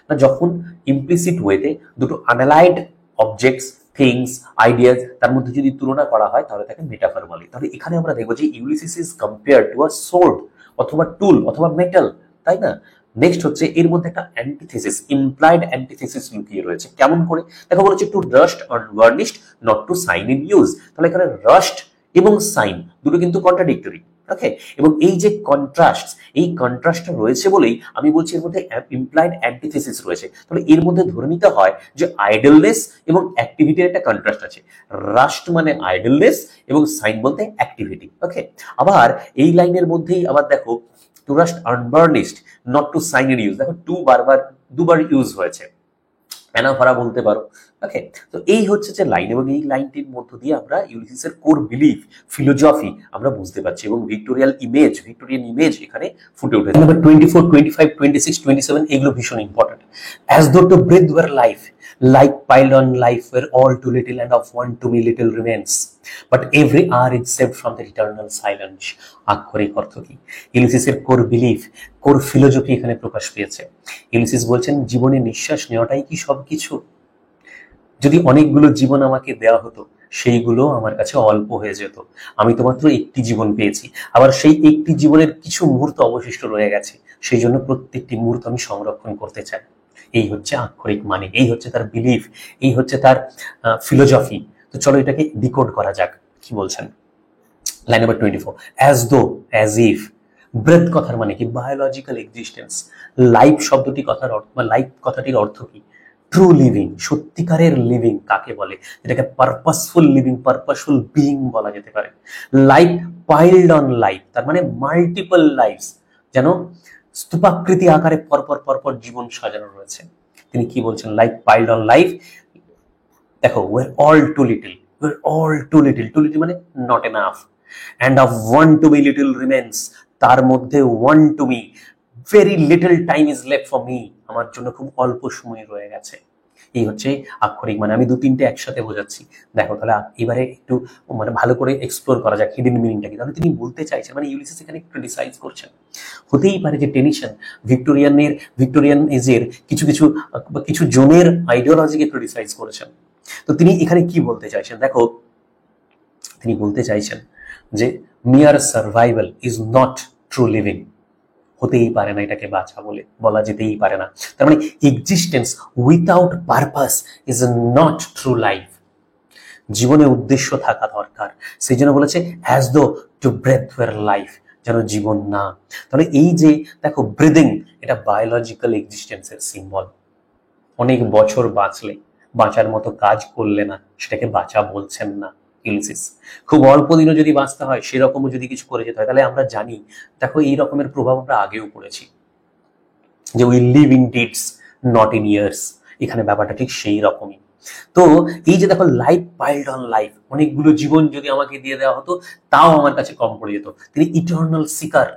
না, যখন ইমপ্লিসিট ওয়েতে দুটো আনালাইড অবজেক্টস, থিংস, আইডিয়াস তার মধ্যে যদি তুলনা করা হয় তাহলে তাকে মেটাফার বলে। তাহলে এখানে আমরা দেখবো যে Ulysses is compare to a sword অথবা টুল অথবা মেটাল, তাই না? নেক্সট হচ্ছে এর মধ্যে একটা অ্যান্টিথেসিস, ইমপ্লাইড অ্যান্টিথেসিস লুকিয়ে রয়েছে। কেমন করে? দেখো বলেছে to rust unburnished, not to shine in use. তাহলে এখানে রাস্ট এবং সাইন দুটো কিন্তু কন্ট্রাডিক্টরি, ওকে। এবং এই যে কন্ট্রাস্ট, এই কন্ট্রাস্টটা রয়েছে বলেই আমি বলছি এর মধ্যে ইমপ্লাইড অ্যান্টিথেসিস রয়েছে। তাহলে এর মধ্যে ধরে নিতে হয় যে আইডলনেস এবং অ্যাক্টিভিটির একটা কন্ট্রাস্ট আছে। রাস্ট মানে আইডলনেস এবং সাইন বলতে অ্যাক্টিভিটি, ওকে। আবার এই লাইনের মধ্যেই আবার দেখো to rust unburnished, not to shine in use. দেখো দুবার ইউজ হয়েছে, অ্যানাফারা বলতে পারো, ওকে। তো এই হচ্ছে যে লাইন, এবং এই লাইনটির মধ্য দিয়ে আমরা ইউলিসিসের কোর বিলিফ, ফিলোজফি আমরা বুঝতে পারছি, এবং ভিক্টোরিয়ান ইমেজ এখানে ফুটে উঠেছে। নাম্বার 24, 25, 26, 27 এগুলো ভীষণ important. As though to breathe were life, life piled on life were all too little and of one to me little remains, but every hour is saved from the eternal silence. আক্ষরিক অর্থ কি? ইউলিসিসের core belief, core philosophy এখানে প্রকাশ পেয়েছে। Ulysses বলছেন জীবনে নিঃশ্বাস নেওয়াটাই কি সবকিছু? যদি অনেকগুলো জীবন আমাকে দেওয়া হতো সেইগুলো আমার কাছে অল্প হয়ে যেত। আমি তো মাত্র একটি জীবন পেয়েছি, আবার সেই একটি জীবনের কিছু মুহূর্ত অবশিষ্ট রয়ে গেছে, সেই জন্য প্রত্যেকটি মুহূর্ত আমি সংরক্ষণ করতে চাই। এই হচ্ছে আক্ষরিক মানে, এই হচ্ছে তার বিলিফ, এই হচ্ছে তার ফিলোজফি। তো চলো এটাকে ডিকোড করা যাক। কি বলছেন? Line number 24, as though, as if. Breath কথার মানে কি? Biological existence. লাইফ শব্দটি কথার অর্থ বা লাইফ কথাটির অর্থ কি? ট্রু লিভিং, সত্যিকারের লিভিং কাকে বলে? এটাকে পারপাসফুল লিভিং, পারপাসফুল বিইং বলা যেতে পারে। লাইফ পাইলড অন লাইফ, তার মানে মাল্টিপল লাইফস, যেন স্তূপাকৃতি আকারে পরপর পরপর জীবন সাজানো রয়েছে। তিনি কি বলছেন? লাইফ পাইলড অন লাইফ, দেখো we're all too little, we're all too little, too little মানে not enough, and of one to me little remains, তার মধ্যে one to me, very little time is left for me, আমার জন্য খুব অল্প সময় রয়ে গেছে। এই হচ্ছে আক্ষরিক মানে, আমি দু তিনটে একসাথে বোঝাচ্ছি। দেখো তাহলে এবারে একটু মানে ভালো করে এক্সপ্লোর করা যাক হিডেন মিনিংটা কি। তাহলে তিনি বলতে চাইছেন মানে ইউলিসিস এখানে ক্রিটিসাইজ করছেন, হতেই পারে যে টেনিসন ভিক্টোরিয়ান এজের কিছু জনের আইডিওলজিকে ক্রিটিসাইজ করেছেন। তো তিনি এখানে কি বলতে চাইছেন, দেখো তিনি বলতে চাইছেন যে মিয়ার survival is not true living, হতেই পারে না এটাকে বাঁচা বলে বলা যেতেই পারে না। তার মানে existence without purpose is not true life, জীবনে উদ্দেশ্য থাকা দরকার। সেই জন্য বলেছে as though to breathe war life, যেন জীবন না। তাহলে এই যে দেখো ব্রিদিং, এটা বায়োলজিক্যাল এক্সিস্টেন্সের সিম্বল। অনেক বছর বাঁচলে, বাঁচার মতো কাজ করলে না, সেটাকে বাঁচা বলছেন না ইউলিসিস। খুব অল্প দিনও যদি বাঁচতে হয়, সেরকমও যদি কিছু করে যেতে হয়, তাহলে আমরা জানি দেখো এই রকমের প্রভাব আমরা আগেও পড়েছি যে we live in deeds not in years, এখানে ব্যাপারটা ঠিক সেই রকমই। তো এই যে দেখো লাইফ পাইলড অন লাইফ, অনেকগুলো জীবন যদি আমাকে দিয়ে দেওয়া হতো তাও আমার কাছে কম পড়ে যেত। তিনি ইটার্নাল সিকার,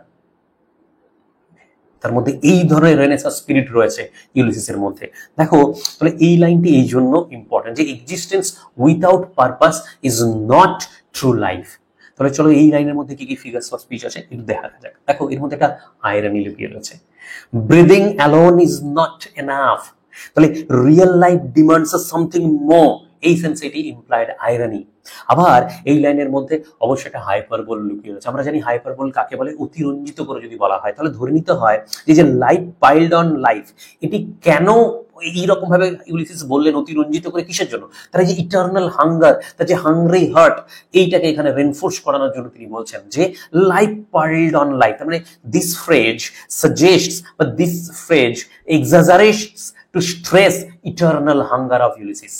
তার মধ্যে এই ধরনের রেনেসাঁ স্পিরিট রয়েছে ইউলিসিসের মধ্যে। দেখো তাহলে এই লাইনটি এই জন্য ইম্পর্টেন্ট যে existence without purpose is not true life. তাহলে চলো এই লাইনের মধ্যে কি কি ফিগার্স অফ স্পিচ আছে একটু দেখা যাক। দেখো এর মধ্যে একটা আয়রনি লুকিয়ে রয়েছে, breathing alone is not enough, তাহলে real life demands something more, এই সেন্সে এটি ইমপ্লাইড আয়রনি। আবার এই লাইনের মধ্যে অবশ্যই একটা হাইপারবোল লুকিয়ে রয়েছে। আমরা জানি হাইপারবোল কাকে বলে, অতিরঞ্জিত করে যদি বলা হয় তাহলে ধরে নিতে হয় যে লাইফ পাইলড অন লাইফ, এটি কেন এইরকম ভাবে ইউলিসিস বললেন অতিরঞ্জিত করে, কিসের জন্য? তার যে ইটার্নাল হাঙ্গার, তার যে হাংরি হার্ট, এইটাকে এখানে রেনফোর্স করানোর জন্য তিনি বলছেন যে লাইফ পাইলড অন লাইফ। তার মানে দিস ফ্রেজ সাজেস্টস বা this phrase exaggerates to stress eternal hunger of Ulysses,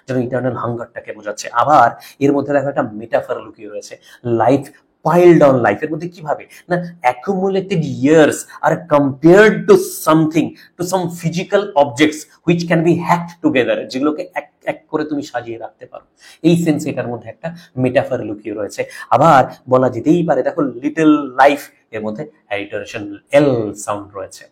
যেন ইটার্নাল হাঙ্গারটাকে বোঝাচ্ছে। আবার এর মধ্যে দেখো একটা মেটাফর লুকিয়ে রয়েছে, লাইফ পাইলড অন লাইফ। এর মধ্যে কিভাবে না, accumulated years are compared to something, to some physical objects which can be hacked together, যেগুলোকে এক এক করে তুমি সাজিয়ে রাখতে পারো। এই সেন্সে এটার মধ্যে একটা মেটাফর লুকিয়ে রয়েছে। আবার বলা যেতেই পারে দেখো লিটল লাইফ, এর মধ্যে অ্যালিটারেশন এল সাউন্ড রয়েছে।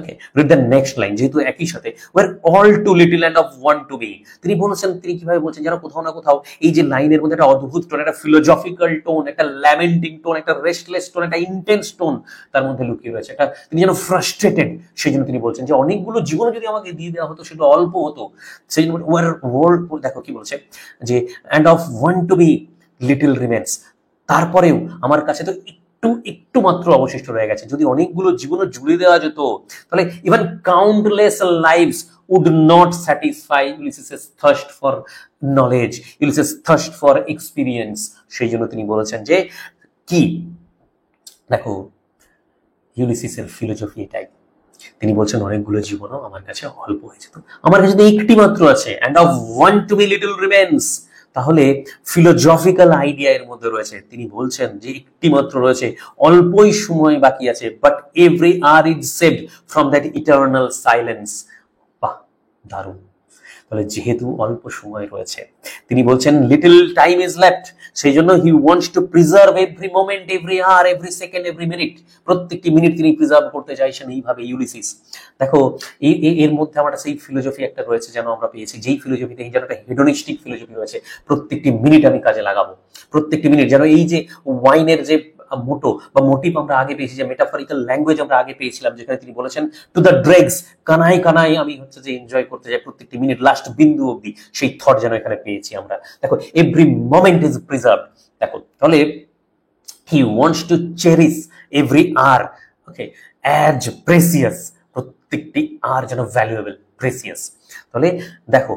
Okay, read the next line, যেহেতু একই সাথে were all too little and of one to be. তিনি বলেছেন, তিনি কিভাবে বলছেন যেন কোথাও না কোথাও এই যে লাইনের মধ্যে একটা অদ্ভুত টোন, একটা ফিলোজফিক্যাল টোন, একটা ল্যামেন্টিং টোন, একটা রেস্টলেস টোন, একটা ইন্টেন্স টোন তার মধ্যে লুকিয়ে রয়েছে। একটা তিনি যেন ফ্রাস্ট্রেটেড, সেই জন্য তিনি বলছেন যে অনেকগুলো জীবন যদি আমাকে দিয়ে দেওয়া হতো সেগুলো অল্প হতো। সেই জন্য ওয়ার ওয়ার্ল্ড, দেখো কি বলছে যে and of one to be little remains, তারপরেও আমার কাছে তো একটু মাত্র অবশিষ্ট রয়ে গেছে। যদি অনেকগুলো জীবনও জুড়ে দেওয়া যেত তাহলে even countless lives would not satisfy ইউলিসিসের thirst for knowledge, Ulysses thirst for experience. সেই জন্য তিনি বলেছেন যে কি, দেখো ইউলিসিসের ফিলোসফি এটাই, তিনি বলছেন অনেকগুলো জীবনও আমার কাছে অল্প হয়ে যেত, আমার কাছে তো একটি মাত্র আছে, and of one to be little remains. তাহলে ফিলোজফিক্যাল আইডিয়া এর মধ্যে রয়েছে, তিনি বলছেন যে একটি মাত্র রয়েছে, অল্পই সময় বাকি আছে, but every hour is saved from that eternal silence. বাহ, দারুণ। তাহলে যেহেতু অল্প সময় রয়েছে, তিনি বলছেন লিটল টাইম ইজ লেফট, সেই জন্য he wants to preserve every moment, every hour, every second, every minute, প্রত্যেকটি মিনিট তিনি প্রিজার্ভ করতে চাইছেন এইভাবে ইউলিসিস। দেখো এর মধ্যে আমরা সেই ফিলোসফি একটা রয়েছে যেন আমরা পেয়েছি, যেই ফিলোসফিতে যেন একটা হেডোনিস্টিক ফিলোসফি রয়েছে, প্রত্যেকটি মিনিট আমি কাজে লাগাবো, প্রত্যেকটি মিনিট যেন এই যে ওয়াইনের যে মোটো বা মোটিভ আমরা আগে পেয়েছি, যে মেটাফরিক্যাল ল্যাঙ্গুয়েজ আমরা আগে পেয়েছিলাম, যেখানে তিনি বলেছেন টু দ্য ড্রেগস, কানাই কানাই আমি হচ্ছে যে এনজয় করতে যাই প্রত্যেকটি মিনিট, লাস্ট বিন্দু অবধি, সেই থট যেন এখানে পেয়েছি আমরা। দেখো এভরি মোমেন্ট ইজ প্রিজার্ভড। দেখো তাহলে he wants to cherish every hour, okay, as precious, প্রত্যেকটি আওয়ার যেন ভ্যালুয়েবল, প্রেসিয়াস। তাহলে দেখো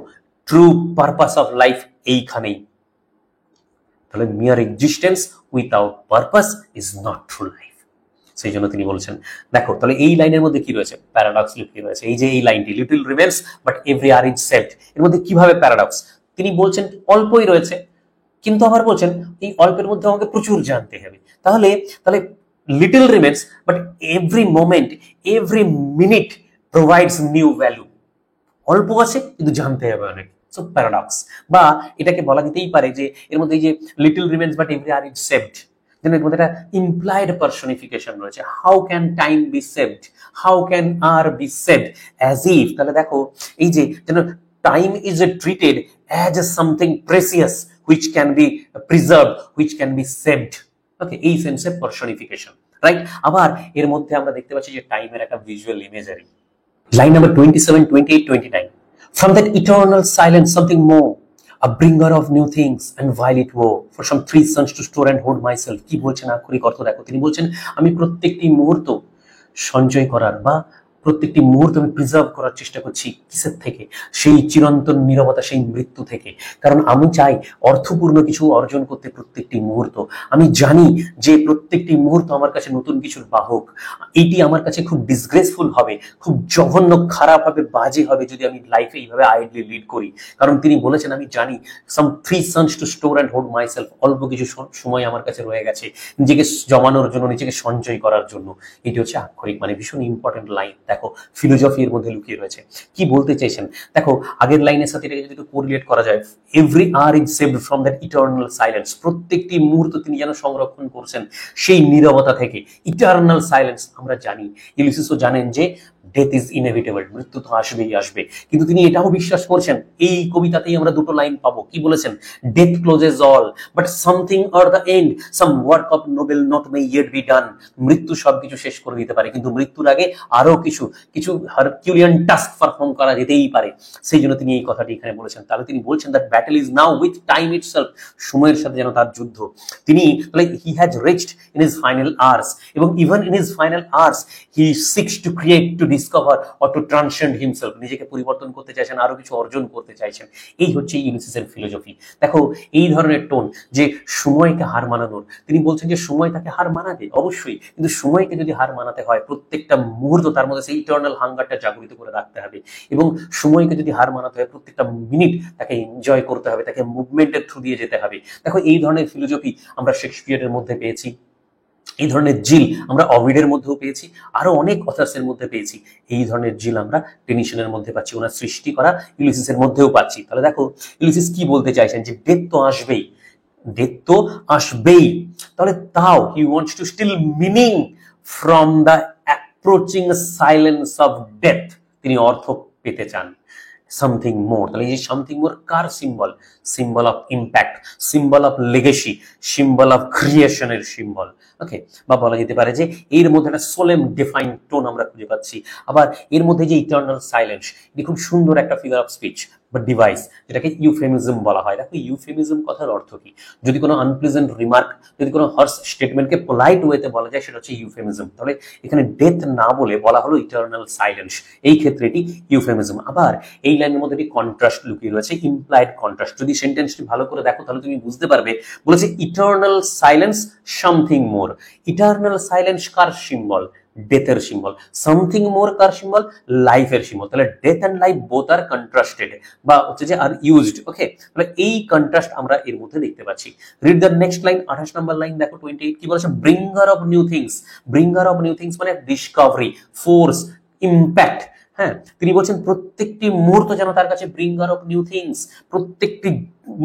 ট্রু পারপাস অফ লাইফ এইখানেই। তাহলে mere existence without purpose is not true life. সেই জন্য তিনি বলছেন, দেখো তাহলে এই লাইনের মধ্যে কি রয়েছে, প্যারাডক্স লুকিয়ে রয়েছে। এই যে এই লাইনটি little remains but every hour is saved, এর মধ্যে কিভাবে প্যারাডক্স? তিনি বলছেন অল্পই রয়েছে, কিন্তু আবার বলছেন এই অল্পের মধ্যে আমাকে প্রচুর জানতে হবে। তাহলে little remains but every moment, every minute provides new value. অল্প আছে কিন্তু জানতে হবে অনেক, সো প্যারাডক্স, বা এটাকে বলা যেতেই পারে যে এর মধ্যে এই যে little remains but every hour is saved, যেন এর মধ্যে একটা ইমপ্লাইড পার্সনিফিকেশন রয়েছে। How can time be saved, how can hour be saved, as if, তাহলে দেখো এই যে যেন time is treated as a something precious which can be preserved, which can be saved. Okay, এই সেন্সে পার্সনিফিকেশন, রাইট। আবার এর মধ্যে আমরা দেখতে পাচ্ছি যে টাইমের একটা visual imagery. Line number 27, 28, 29, from that eternal silence something more, a bringer of new things and while it woe, for some 3 suns to store and hold myself। কি বলছেন আক্ষরিক অর্থ দেখো, তিনি বলছেন আমি প্রত্যেকটি মুহূর্ত সঞ্চয় করার বা প্রত্যেকটি মুহূর্ত আমি প্রিজার্ভ করার চেষ্টা করছি, কিসের থেকে? সেই চিরন্তন নীরবতা, সেই মৃত্যু থেকে। কারণ আমি চাই অর্থপূর্ণ কিছু অর্জন করতে প্রত্যেকটি মুহূর্ত। আমি জানি যে প্রত্যেকটি মুহূর্ত আমার কাছে নতুন কিছুর বাহক। এটি আমার কাছে খুব ডিসগ্রেসফুল হবে, খুব জঘন্য, খারাপ হবে, বাজে হবে যদি আমি লাইফে এইভাবে আইডলি লিড করি। কারণ তিনি বলেছেন আমি জানি সাম 3 suns to store and hold myself, অল্প কিছু সময় আমার কাছে রয়ে গেছে নিজেকে জমানোর জন্য, নিজেকে সঞ্চয় করার জন্য। এটি হচ্ছে আক্ষরিক মানে ভীষণ ইম্পর্টেন্ট লাইন। দেখো ফিলোসফি এর মধ্যে লুকিয়ে রয়েছে। কি বলতে চাইছেন দেখো, আগের লাইনের সাথে এটাকে যদি একটু কোরিলেট করা যায়, every hour is saved from that eternal silence, প্রত্যেকটি মুহূর্ত তিনি যেন সংরক্ষণ করছেন সেই নীরবতা থেকে। ইটার্নাল সাইলেন্স, আমরা জানি, ইউলিসিসও জানেন যে ডেথ ইজ ইনএভিটেবল, মৃত্যু তো আসবেই আসবে, কিন্তু তিনি এটাও বিশ্বাস করছেন। এই কবিতাতেই আমরা দুটো লাইন পাবো, কি বলেছেন? Death clauses all but something or the end, some work of Nobel not May yet be done. মৃত্যু সবকিছু শেষ করে দিতে পারে, কিন্তু মৃত্যুর আগে আরো কিছু হারকিউলিয়ান টাস্ক পারফর্ম করা যেতেই পারে। সেই জন্য তিনি এই কথাটি এখানে বলেছেন। তাহলে তিনি বলছেন that battle is now with time itself, সময়ের সাথে যেন তার যুদ্ধ। তিনি he has reached in his final hours, এবং even in his final hours he seeks to create, to discover or to transcend himself, নিজেকে পরিবর্তন করতে চাইছেন, আরো কিছু অর্জন করতে চাইছেন। এই হচ্ছে ইউলিসিসের ফিলোসফি। দেখো এই ধরনের টোন যে সময়কে হার মানানোর, তিনি বলছেন যে সময় তাকে হার মানাবে অবশ্যই, কিন্তু সময়কে যদি হার মানাতে হয় প্রত্যেকটা মুহূর্ত তার মধ্যে সেই ইটার্নাল হাঙ্গারটা জাগরিত করে রাখতে হবে, এবং সময়কে যদি হার মানাতে হয় প্রত্যেকটা মিনিট তাকে এনজয় করতে হবে, তাকে মুভমেন্টের থ্রু দিয়ে যেতে হবে। দেখো এই ধরনের ফিলোসফি আমরা শেক্সপিয়ারের মধ্যে পেয়েছি, এই ধরনের জিল আমরা অভিডের মধ্যেও পেয়েছি, আরো অনেক অথার্সের মধ্যে পেয়েছি। এই ধরনের জিল আমরা টেনিসনের মধ্যে পাচ্ছি, ওনার সৃষ্টি করা ইউলিসিসের মধ্যেও পাচ্ছি। তাহলে দেখো ইউলিসিস কি বলতে চাইছেন, যে ডেথ তো আসবেই, ডেথ তো আসবেই, তাহলে তাও he wants to steal meaning from the approaching silence of death, তিনি অর্থ পেতে চান। সামথিং মোর, তাহলে এই যে সামথিং মোর কার symbol? Symbol of impact, symbol of legacy, symbol of ক্রিয়েশনের সিম্বল। ওকে, বা বলা যেতে পারে যে এর মধ্যে একটা সোলেম ডিফাইন টোন আমরা খুঁজে পাচ্ছি। আবার এর মধ্যে যে ইটার্নাল সাইলেন্স, এটি খুব সুন্দর একটা ফিগার অফ স্পিচ বা ডিভাইস, যেটাকে ইউফেমিজম বলা হয়। দেখো ইউফেমিজম কথার অর্থ কি? যদি কোনো আনপ্লেজেন্ট রিমার্ক, যদি কোনো হার্স স্টেটমেন্টকে পোলাইট ওয়েতে বলা যায়, সেটা হচ্ছে ইউফেমিজম। তাহলে এখানে ডেথ না বলে বলা হলো ইটার্নাল সাইলেন্স, এই ক্ষেত্রে এটি ইউফেমিজম। আবার এই লাইনের মধ্যে একটি কন্ট্রাস্ট লুকিয়ে রয়েছে, ইমপ্লাইড কন্ট্রাস্ট। যদি সেন্টেন্সটি ভালো করে দেখো তাহলে তুমি বুঝতে পারবে, বলেছে eternal silence something more. Eternal silence কার সিম্বল? ডেথের সিম্বল। সামথিং মোর কার সিম্বল? লাইফের সিম্বল। তাহলে death and life both are contrasted, বা হচ্ছে যে আর ইউজড। ওকে, তাহলে এই কন্ট্রাস্ট আমরা এর মধ্যে দেখতে পাচ্ছি। রিড দ্য নেক্সট লাইন, 28 নম্বর লাইন দেখো, 28 কি বলেছে? Bringer of new things. Bringer of new things মানে ডিসকভারি, ফোর্স, ইম্প্যাক্ট। হ্যাঁ, তিনি বলছেন প্রত্যেকটি মুহূর্ত যেন তার কাছে ব্রিঙ্গার অফ নিউ থিংস, প্রত্যেকটি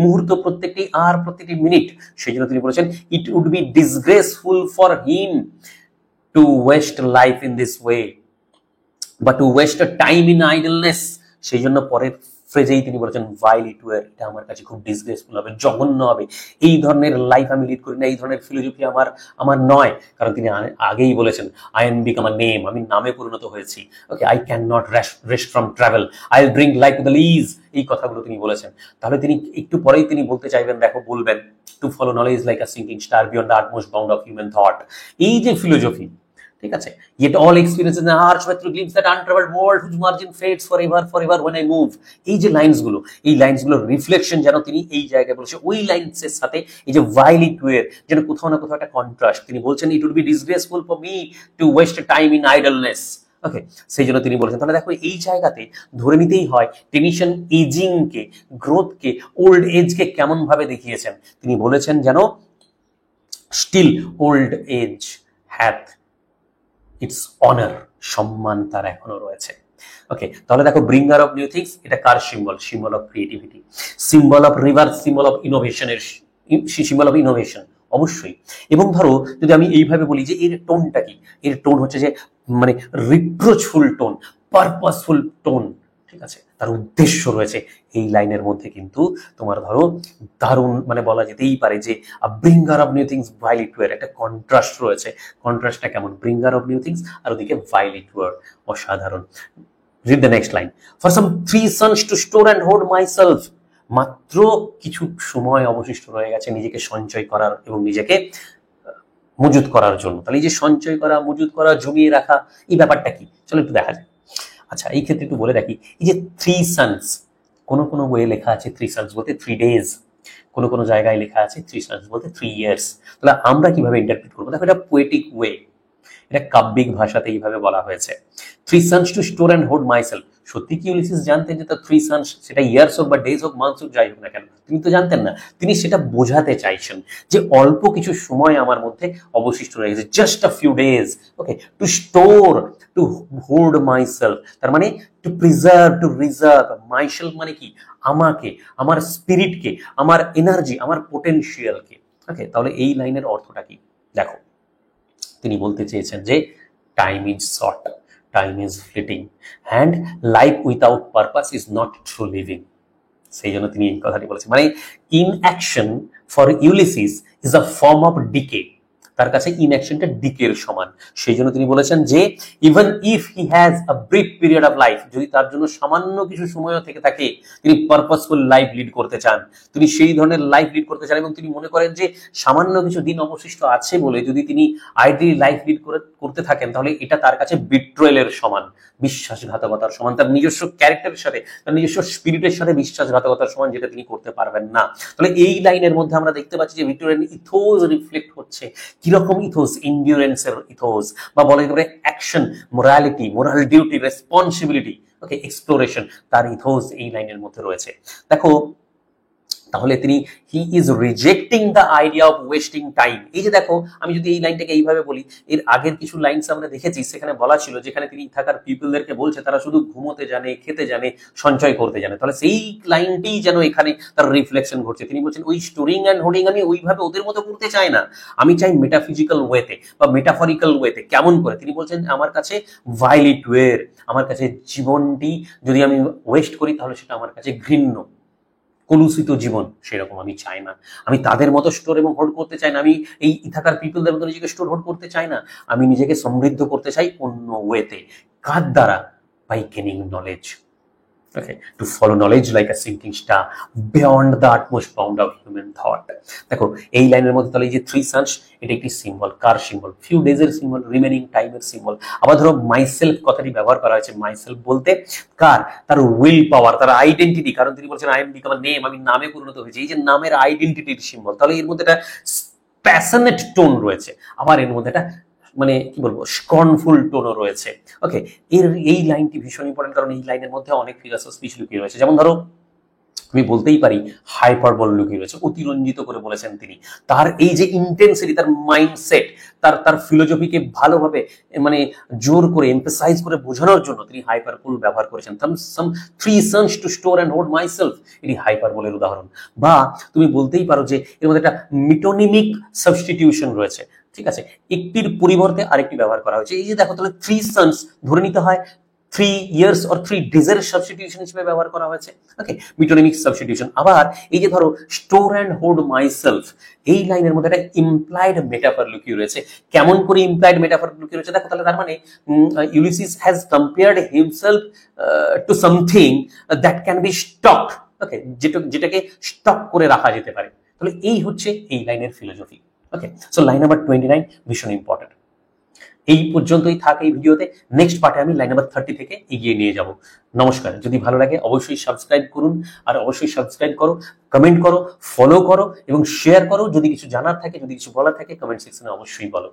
মুহূর্ত, প্রত্যেকটি আর প্রত্যেকটি মিনিট। সেই জন্য তিনি বলেছেন it would be disgraceful for him to waste life in this way, বা to waste a time in idleness. সেই জন্য পরের ফ্রেজেই তিনি বলেছেন ভাইল ইট ওয়ার, এটা আমার কাছে খুব ডিসগ্রেসফুল হবে, জঘন্য হবে, এই ধরনের লাইফ আমি লিড করি না, এই ধরনের ফিলোসফি আমার নয়। কারণ তিনি আগেই বলেছেন I am become a name, আমি নামে পরিণত হয়েছি। Okay, I can not rest from travel, I will bring life to the lees, এই কথাগুলো তিনি বলেছেন। তাহলে তিনি একটু পরেই তিনি বলতে চাইবেন, দেখো বলবেন two follow knowledge like a sinking star beyond the utmost bound of human thought. এই যে ফিলোসফি, ঠিক আছে, yet all experiences in a harsh but through glimpse that untraveled world whose margin fades forever when I move। এই যে লাইন্সগুলো, এই লাইন্সগুলোর reflection যেন তিনি এই জায়গায় বলেছে, ওই লাইন্সের সাথে এই যে ভাইলিট ওয়ের যেন কোথাও না কোথাও একটা কন্ট্রাস্ট। তিনি বলছেন it would be disgraceful for me to waste time in idleness. Okay, সেই জন্য তিনি বলেছেন। তাহলে দেখো এই জায়গাতে ধরে নিতেই হয় টেনিসন এজিংকে, গ্রোথকে, ওল্ড এজকে কেমন ভাবে দেখিয়েছেন। তিনি বলেছেন যেন still old age hath its honour, সম্মান তার এখনো রয়েছে। ওকে, তাহলে দেখো ব্রিঙ্গার অফ নিউ থিংস, এটা কার symbol? Symbol of creativity, symbol of river, symbol of ইনোভেশনের, সিম্বল অফ ইনোভেশন অবশ্যই। এবং ধরো যদি আমি এইভাবে বলি যে এর টোনটা কি, এর টোন হচ্ছে যে মানে রিপ্রোচফুল টোন, পারপাসফুল টোন, ঠিক আছে, তার উদ্দেশ্য রয়েছে এই লাইনের মধ্যে কিন্তু তোমার ধরো দারুণ মানে বলা যেতেই পারে যে bringer of new things vile it were, একটা কন্ট্রাস্ট রয়েছে। কন্ট্রাস্টটা কেমন? ব্রিঙ্গার অফ নিউ থিংস আর ওদিকে ভাইলেট ওয়ার, অসাধারণ। Read the next line, for some 3 sons to store and hold myself, মাত্র কিছু সময় অবশিষ্ট রয়ে গেছে নিজেকে সঞ্চয় করার এবং নিজেকে মজুত করার জন্য। তাহলে এই যে সঞ্চয় করা, মজুত করা, জমিয়ে রাখা, এই ব্যাপারটা কি চলো একটু দেখা যায়। আচ্ছা, এই ক্ষেত্রে একটু বলে রাখি, এই যে 3 sons, কোনো বইয়ে লেখা আছে 3 sons বলতে 3 days, কোনো জায়গায় লেখা আছে 3 sons বলতে 3 years। তাহলে আমরা কিভাবে ইন্টারপ্রিট করবো? দেখো এটা পোয়েটিক ওয়ে, এটা কাব্যিক ভাষাতে এইভাবে বলা হয়েছে, 3 sons to store and hold myself। সত্যি কি ইউলিসিস জানতেন যে তার 3 sons, সেটা ইয়ার্স হোক বা ডেজ হোক, মান্থস হোক, যাই হোক না কেন, তিনি তো জানতেন না। তিনি সেটা বোঝাতে চাইছেন যে অল্প কিছু সময় আমার মধ্যে অবশিষ্ট রয়ে গেছে, just a few days, okay, to store, to hold myself, তার মানে to preserve, to reserve. Myself মানে কি? আমাকে, আমার স্পিরিটকে, আমার এনার্জি, আমার পোটেনশিয়ালকে। ওকে, তাহলে এই লাইনের অর্থটা কি দেখো, তিনি বলতে চেয়েছেন যে time is short, time is fleeting, and life without purpose is not true living. সেই জন্য তিনি এই কথাটি বলেছেন, মানে inaction for Ulysses is a form of decay. তার কাছে ইনঅ্যাকশনটা ডিকের সমান। সেই জন্য তিনি বলেছেন যে even if he has a brief period of life, যদি তার জন্য সামান্য কিছু সময়ও থেকে থাকে, তিনি পারপাসফুল লাইফ লিড করতে চান, তিনি সেই ধরনের লাইফ লিড করতে চান, এবং তিনি মনে করেন যে সামান্য কিছু দিন অবশিষ্ট আছে বলে যদি তিনি আইডিয়ালি লাইফ লিড করতে থাকেন, তাহলে এটা তার কাছে বিট্রয়েলের সমান, বিশ্বাসঘাতকতার সমান, তার নিজস্ব ক্যারেক্টারের সাথে, তার নিজস্ব স্পিরিটের সাথে বিশ্বাসঘাতকতার সমান, যেটা তিনি করতে পারবেন না। তাহলে এই লাইনের মধ্যে আমরা দেখতে পাচ্ছি যে ভিক্টোরিয়ান ইথোস রিফ্লেক্ট হচ্ছে। কিরকম ইথোস? ইন্ডিউরেন্সের ইথোস, বা বলা যেতে পারে action, morality, moral duty, responsibility, okay, exploration, তার ইথোস এই লাইনের মধ্যে রয়েছে। দেখো তাহলে তিনি he is rejecting the idea of wasting time. এই যে দেখো, আমি যদি এই লাইনটাকে এইভাবে বলি, এর আগের কিছু লাইনস আমরা দেখেছি, সেখানে বলা ছিল যেখানে তিনি থাকার পিপলদেরকে বলছে তারা শুধু ঘুমোতে জানে, খেতে জানে, সঞ্চয় করতে জানে। তাহলে সেই লাইনটি যেন এখানে তার রিফ্লেকশন ঘটছে। তিনি বলছেন ওই স্টোরিং অ্যান্ড হোল্ডিং আমি ওইভাবে ওদের মতো করতে চাই না, আমি চাই মেটাফিজিক্যাল ওয়েতে বা মেটাফরিক্যাল ওয়েতে। কেমন করে? তিনি বলছেন আমার কাছে ভাইলেট ওয়ের, আমার কাছে জীবনটি যদি আমি ওয়েস্ট করি তাহলে সেটা আমার কাছে ঘৃণ্য, কলুষিত জীবন, সেরকম আমি চাই না। আমি তাদের মতো স্টোর এবং হোল্ড করতে চাই না, আমি এই ইথাকার পিপলদের মতো নিজেকে স্টোর হোল্ড করতে চাই না, আমি নিজেকে সমৃদ্ধ করতে চাই অন্য ওয়েতে। কার দ্বারা? By gaining knowledge, okay, to follow knowledge like a sinking star beyond the utmost bound of human thought. দেখো এই লাইনের মধ্যে তাহলে এই যে 3 sons, এটা একটি সিম্বল, কার সিম্বল? ফিউ ডেজের সিম্বল, রিমেনিং টাইমের সিম্বল। আবার ধরো মাইসেলফ কথাটি ব্যবহার করা হয়েছে, মাইসেলফ বলতে কার? তার উইল পাওয়ার, তার আইডেন্টিটি, কারণ তিনি বলছেন I am become a name, আমি নামে পরিণত হয়েছি, এই যে নামের আইডেন্টিটির সিম্বল। তাহলে এর মধ্যে একটা প্যাশনেট টোন রয়েছে, আবার এর মধ্যে একটা মানে কি বলবো স্কর্নফুল টোনও রয়েছে। ওকে, এই লাইনটি ভীষণ ইম্পর্টেন্ট, কারণ এই লাইনের মধ্যে অনেক ফিগার্স অফ স্পিচ লুকিয়ে রয়েছে। যেমন ধরো আমি বলতেই পারি হাইপারবল লুকিয়ে রয়েছে, অতিরঞ্জিত করে বলেছেন তিনি। তার এই যে ইন্টেন্সিটি, তার মাইন্ডসেট, তার ফিলোসফিকে ভালোভাবে মানে জোর করে এমফাসাইজ করে বোঝানোর জন্য তিনি হাইপারবল ব্যবহার করেছেন। সাম 3 sons to store and hold myself, এটি হাইপারবলের উদাহরণ। বা তুমি বলতেই পারো যে এর মধ্যে একটা মিটোনিমিক সাবস্টিটিউশন রয়েছে, ঠিক আছে, একটির পরিবর্তে আরেকটি ব্যবহার করা হয়েছে। এই যে দেখো, তাহলে 3 sons ধরে নিতে হয় 3 years or 3 days এর সাবস্টিটিউশন হিসেবে ব্যবহার করা হয়েছে। ওকে, মিটোনিমিক সাবস্টিটিউশন। আবার এই যে ধরো স্টোর অ্যান্ড হোল্ড মাইসেলফ, এই লাইনের মধ্যে একটা ইমপ্লাইড মেটাফর লুকিয়ে রয়েছে। কেমন করে ইমপ্লাইড মেটাফর লুকিয়ে রয়েছে? দেখো তাহলে তার মানে Ulysses has compared himself to something that can be stocked, okay, যেটাকে স্টক করে রাখা যেতে পারে। তাহলে এই হচ্ছে এই লাইনের ফিলোসফি। ওকে, সো লাইন নাম্বার 29 ভীষণ ইম্পর্টেন্ট। এই পর্যন্তই থাক এই ভিডিওতে। নেক্সট পার্টে আমি লাইন নাম্বার 30 থেকে এগিয়ে নিয়ে যাব। নমস্কার। যদি ভালো লাগে অবশ্যই সাবস্ক্রাইব করুন, আর অবশ্যই সাবস্ক্রাইব করো, কমেন্ট করো, ফলো করো এবং শেয়ার করো। যদি কিছু জানার থাকে, যদি কিছু বলার থাকে, কমেন্ট সেকশনে অবশ্যই বলো।